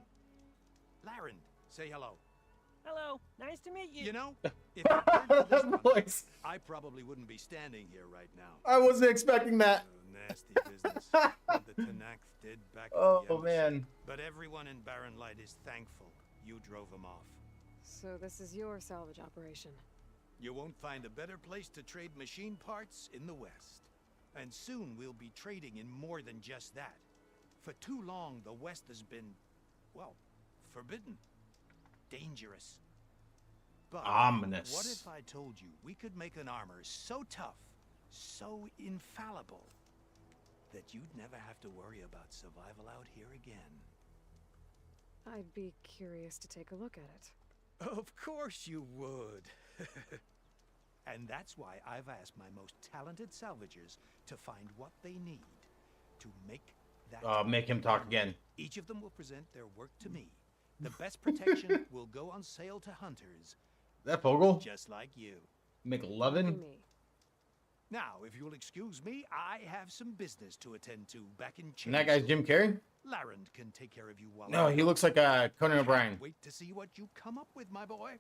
Laren, say hello. Hello, nice to meet you. You know, if it weren't for this one, Voice. I probably wouldn't be standing here right now. I wasn't expecting that. Nasty business. What the Tanakh did back at the Oh embassy. man. But everyone in Barren Light is thankful you drove them off. So this is your salvage operation. You won't find a better place to trade machine parts in the West. And soon we'll be trading in more than just that. For too long, the West has been, well, forbidden. Dangerous. But Ominous. what if I told you we could make an armor so tough, so infallible, that you'd never have to worry about survival out here again? I'd be curious to take a look at it. Of course you would. And that's why I've asked my most talented salvagers to find what they need to make that. Make him talk again. Each of them will present their work to me. The best protection will go on sale to hunters. That Fogel? Just like you. McLovin? Now, if you'll excuse me, I have some business to attend to back in And that guy's Jim Carrey? Larrand can take care of you while No, he looks like Conan O'Brien. Wait to see what you come up with, my boy.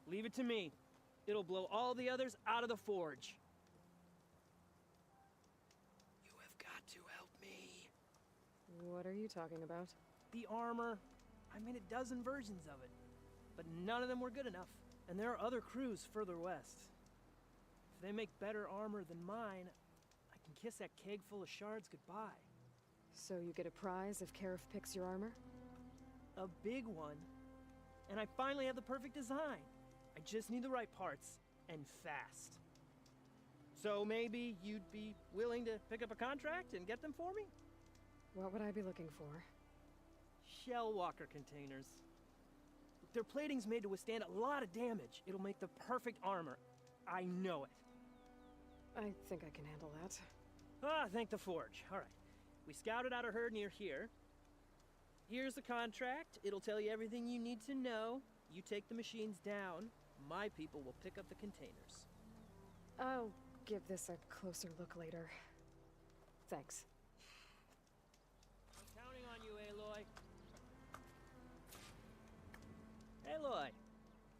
Leave it to me. It'll blow all the others out of the forge. You have got to help me. What are you talking about? The armor. I made a dozen versions of it, but none of them were good enough. And there are other crews further west. If they make better armor than mine, I can kiss that keg full of shards goodbye. So you get a prize if Karif picks your armor? A big one. And I finally have the perfect design. I just need the right parts, and fast. So maybe you'd be willing to pick up a contract and get them for me? What would I be looking for? Shell walker containers. Their plating's made to withstand a lot of damage. It'll make the perfect armor. I know it. I think I can handle that. Ah, thank the forge. All right. We scouted out a herd near here. Here's the contract. It'll tell you everything you need to know. You take the machines down. My people will pick up the containers. I'll give this a closer look later. Thanks. I'm counting on you, Aloy. Aloy,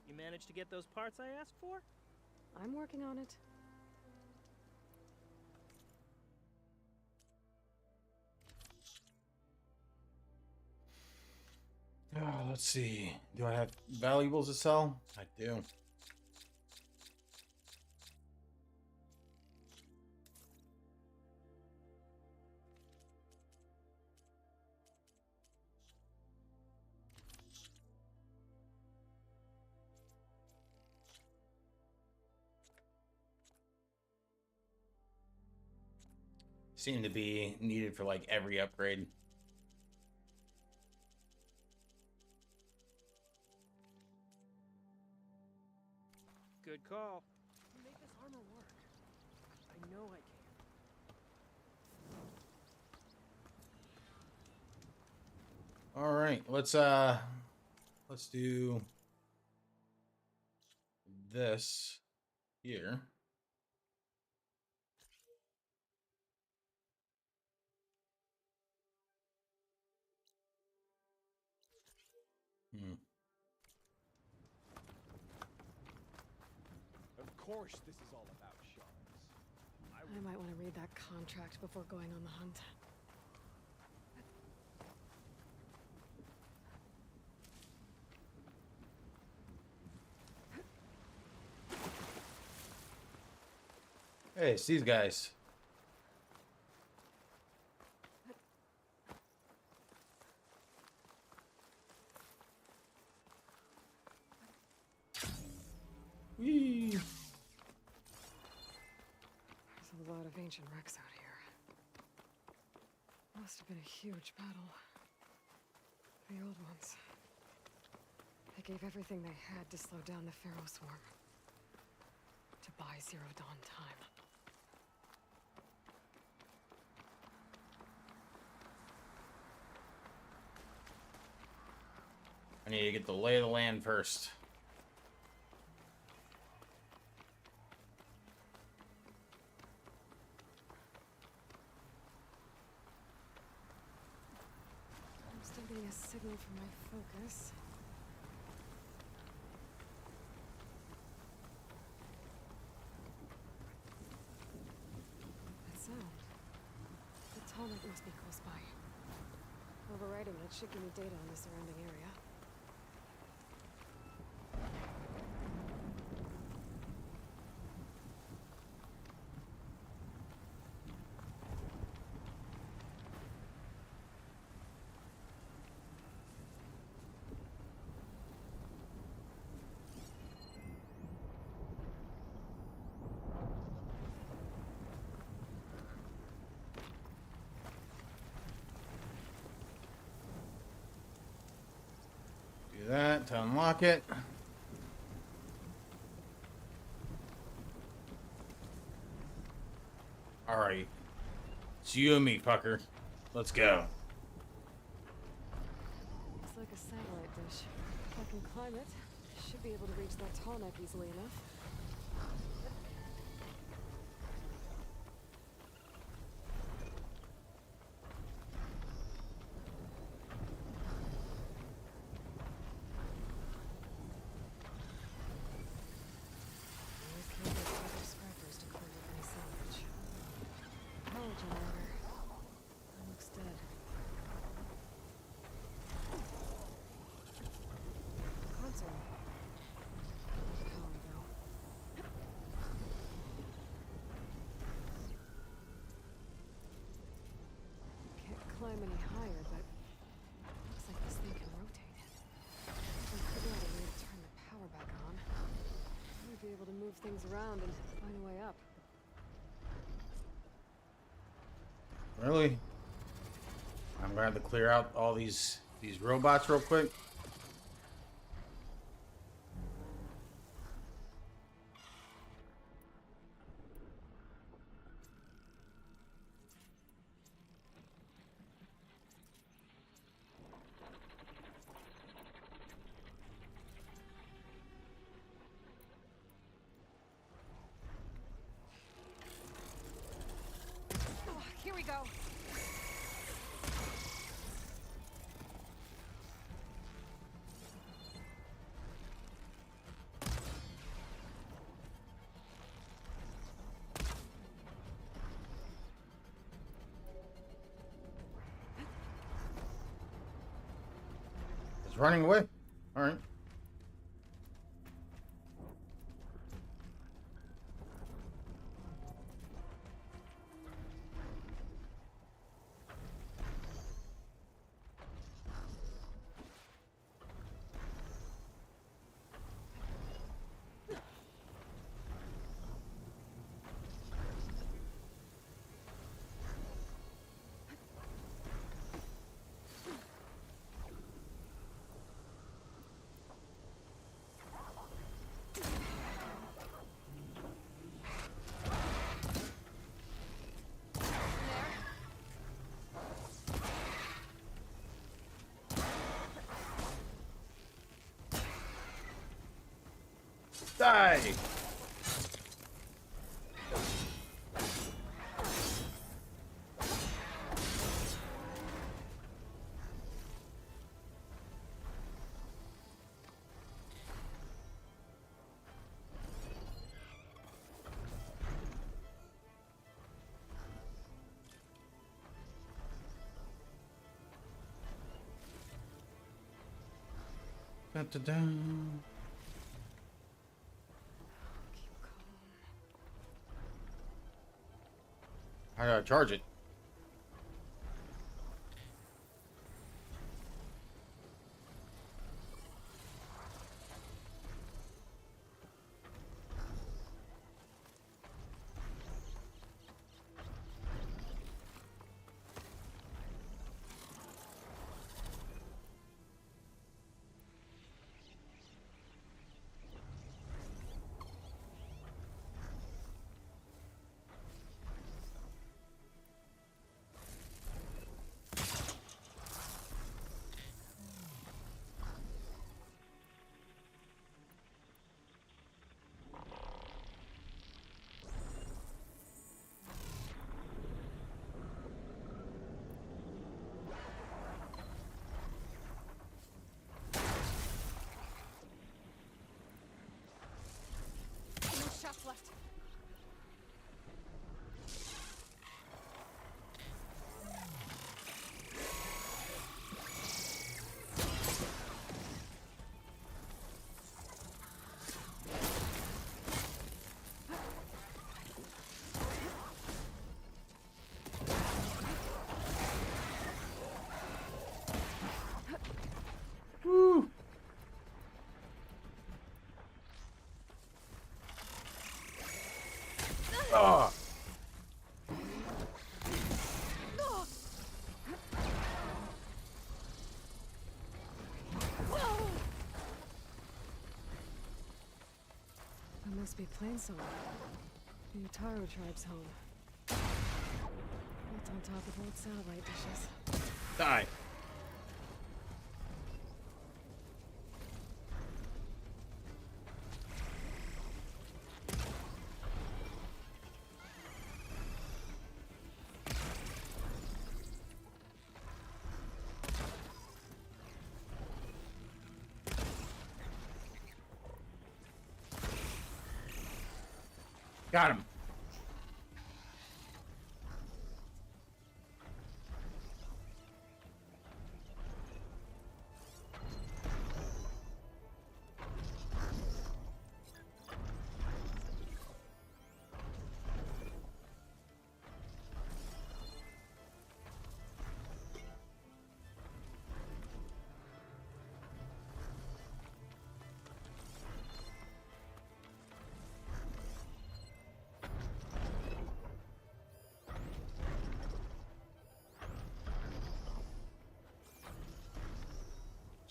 you managed to get those parts I asked for? I'm working on it. Let's see. Do I have valuables to sell? I do. Seem to be needed for like every upgrade. Good call. You make this armor work. I know I can. All right, let's do this here. Of course this is all about shards. I might want to read that contract before going on the hunt. Hey, it's these guys. Whee! There's a lot of ancient wrecks out here. Must have been a huge battle. The old ones. They gave everything they had to slow down the Pharaoh swarm. To buy Zero Dawn time. I need to get the lay of the land first. I'm still getting a signal from my focus. That sound. The tunnel must be close by. Overriding it should give me data on the surrounding area. to unlock it. Alright. It's you and me, fucker. Let's go. Looks like a satellite dish. If I can climb it, I should be able to reach that tall neck easily enough. Climb any higher, but looks like this thing can rotate. If I figure out a way to turn the power back on, I might be able to move things around and find a way up. Really? I'm gonna have to clear out all these robots real quick. Oh, here we go. It's running away. All right. Die! Da-da-da. How do I charge it? be Plainsong, the Utaro tribe's home. Built on top of old satellite dishes. Die. Got him.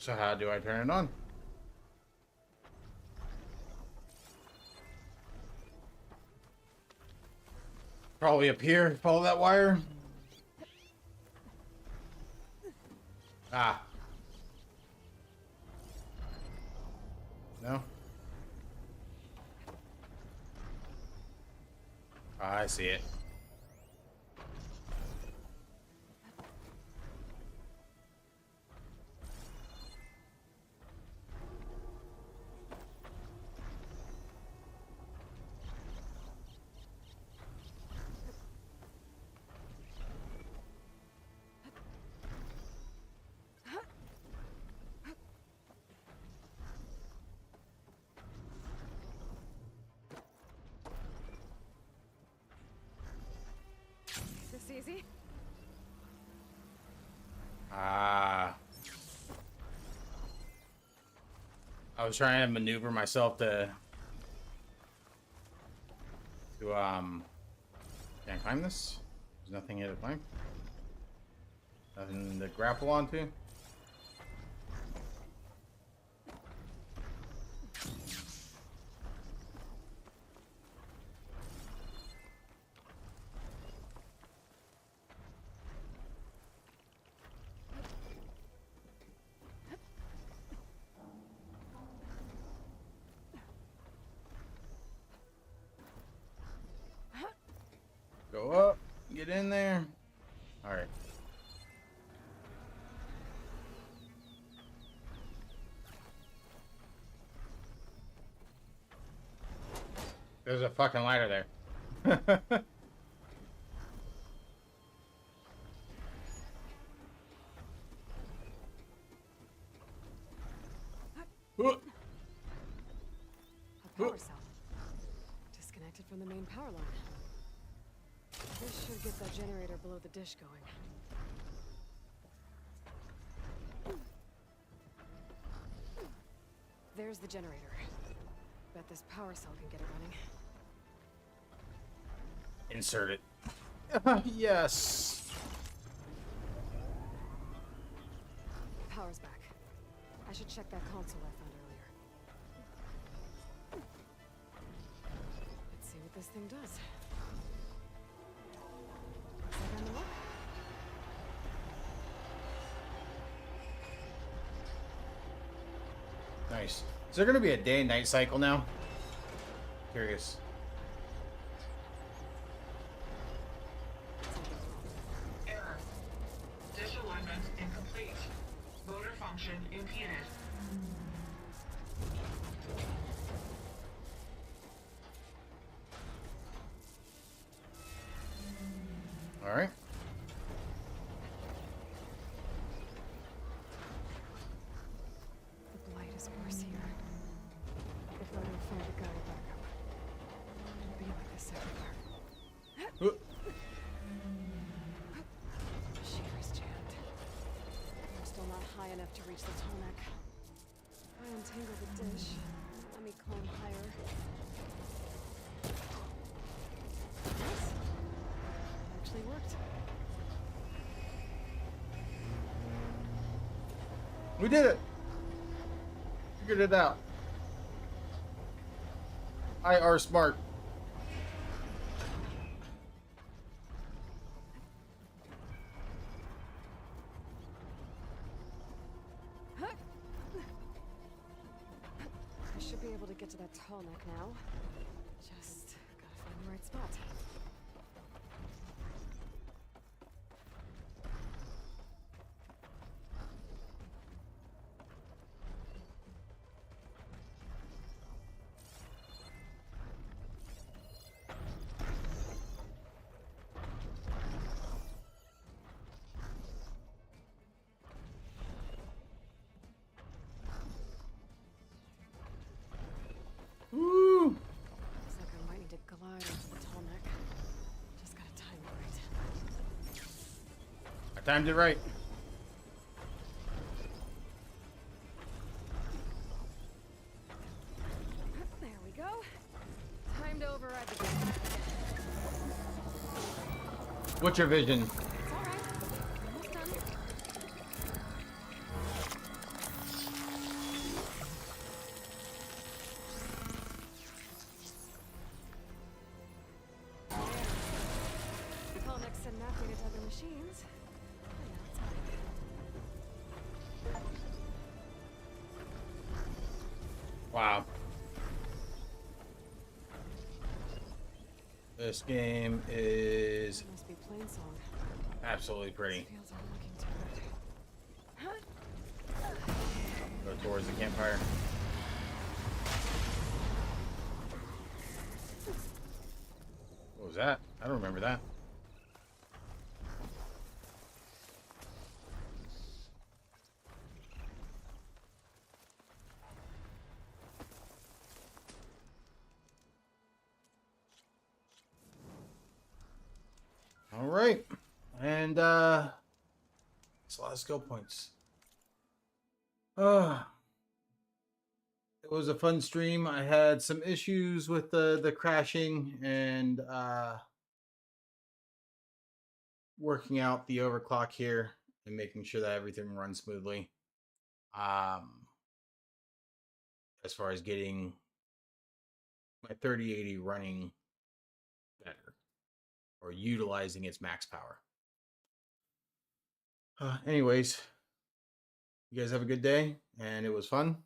So how do I turn it on? Probably up here. Follow that wire. Ah. No? I see it. Easy? Ah. I was trying to maneuver myself to can't climb this? There's nothing here to climb? Nothing to grapple onto? Go up, get in there. All right. There's a fucking ladder there. A power cell. Disconnected from the main power line. This should get that generator below the dish going. There's the generator. Bet this power cell can get it running. Insert it. Yes. Power's back. I should check that console I found earlier. Let's see what this thing does. Nice. Is there going to be a day and night cycle now? Curious. Error. Dish alignment incomplete. Motor function impeded. All right. The blight is worse here. If I don't find a guide back up, it'll be like this everywhere. Shear's jammed. I'm still not high enough to reach the tonic. I untangle the dish. Let me climb higher. Nice. Actually worked. We did it. Figured it out. I are smart. I should be able to get to that tall neck now. Just gotta find the right spot. Woo! Looks like I might need to glide onto the tall neck. Just gotta time it right. I timed it right. There we go. Time to override the game. What's your vision? It's alright. Almost done. The tall neck's send map data to other machines. And now it's mine. Wow. This game is Must be Plainsong. absolutely pretty. Feels I'm looking to it. Go towards the campfire. What was that? I don't remember that. All right. And it's a lot of skill points. It was a fun stream. I had some issues with the crashing and working out the overclock here and making sure that everything runs smoothly. As far as getting my 3080 running better or utilizing its max power. Anyways, you guys have a good day, and it was fun.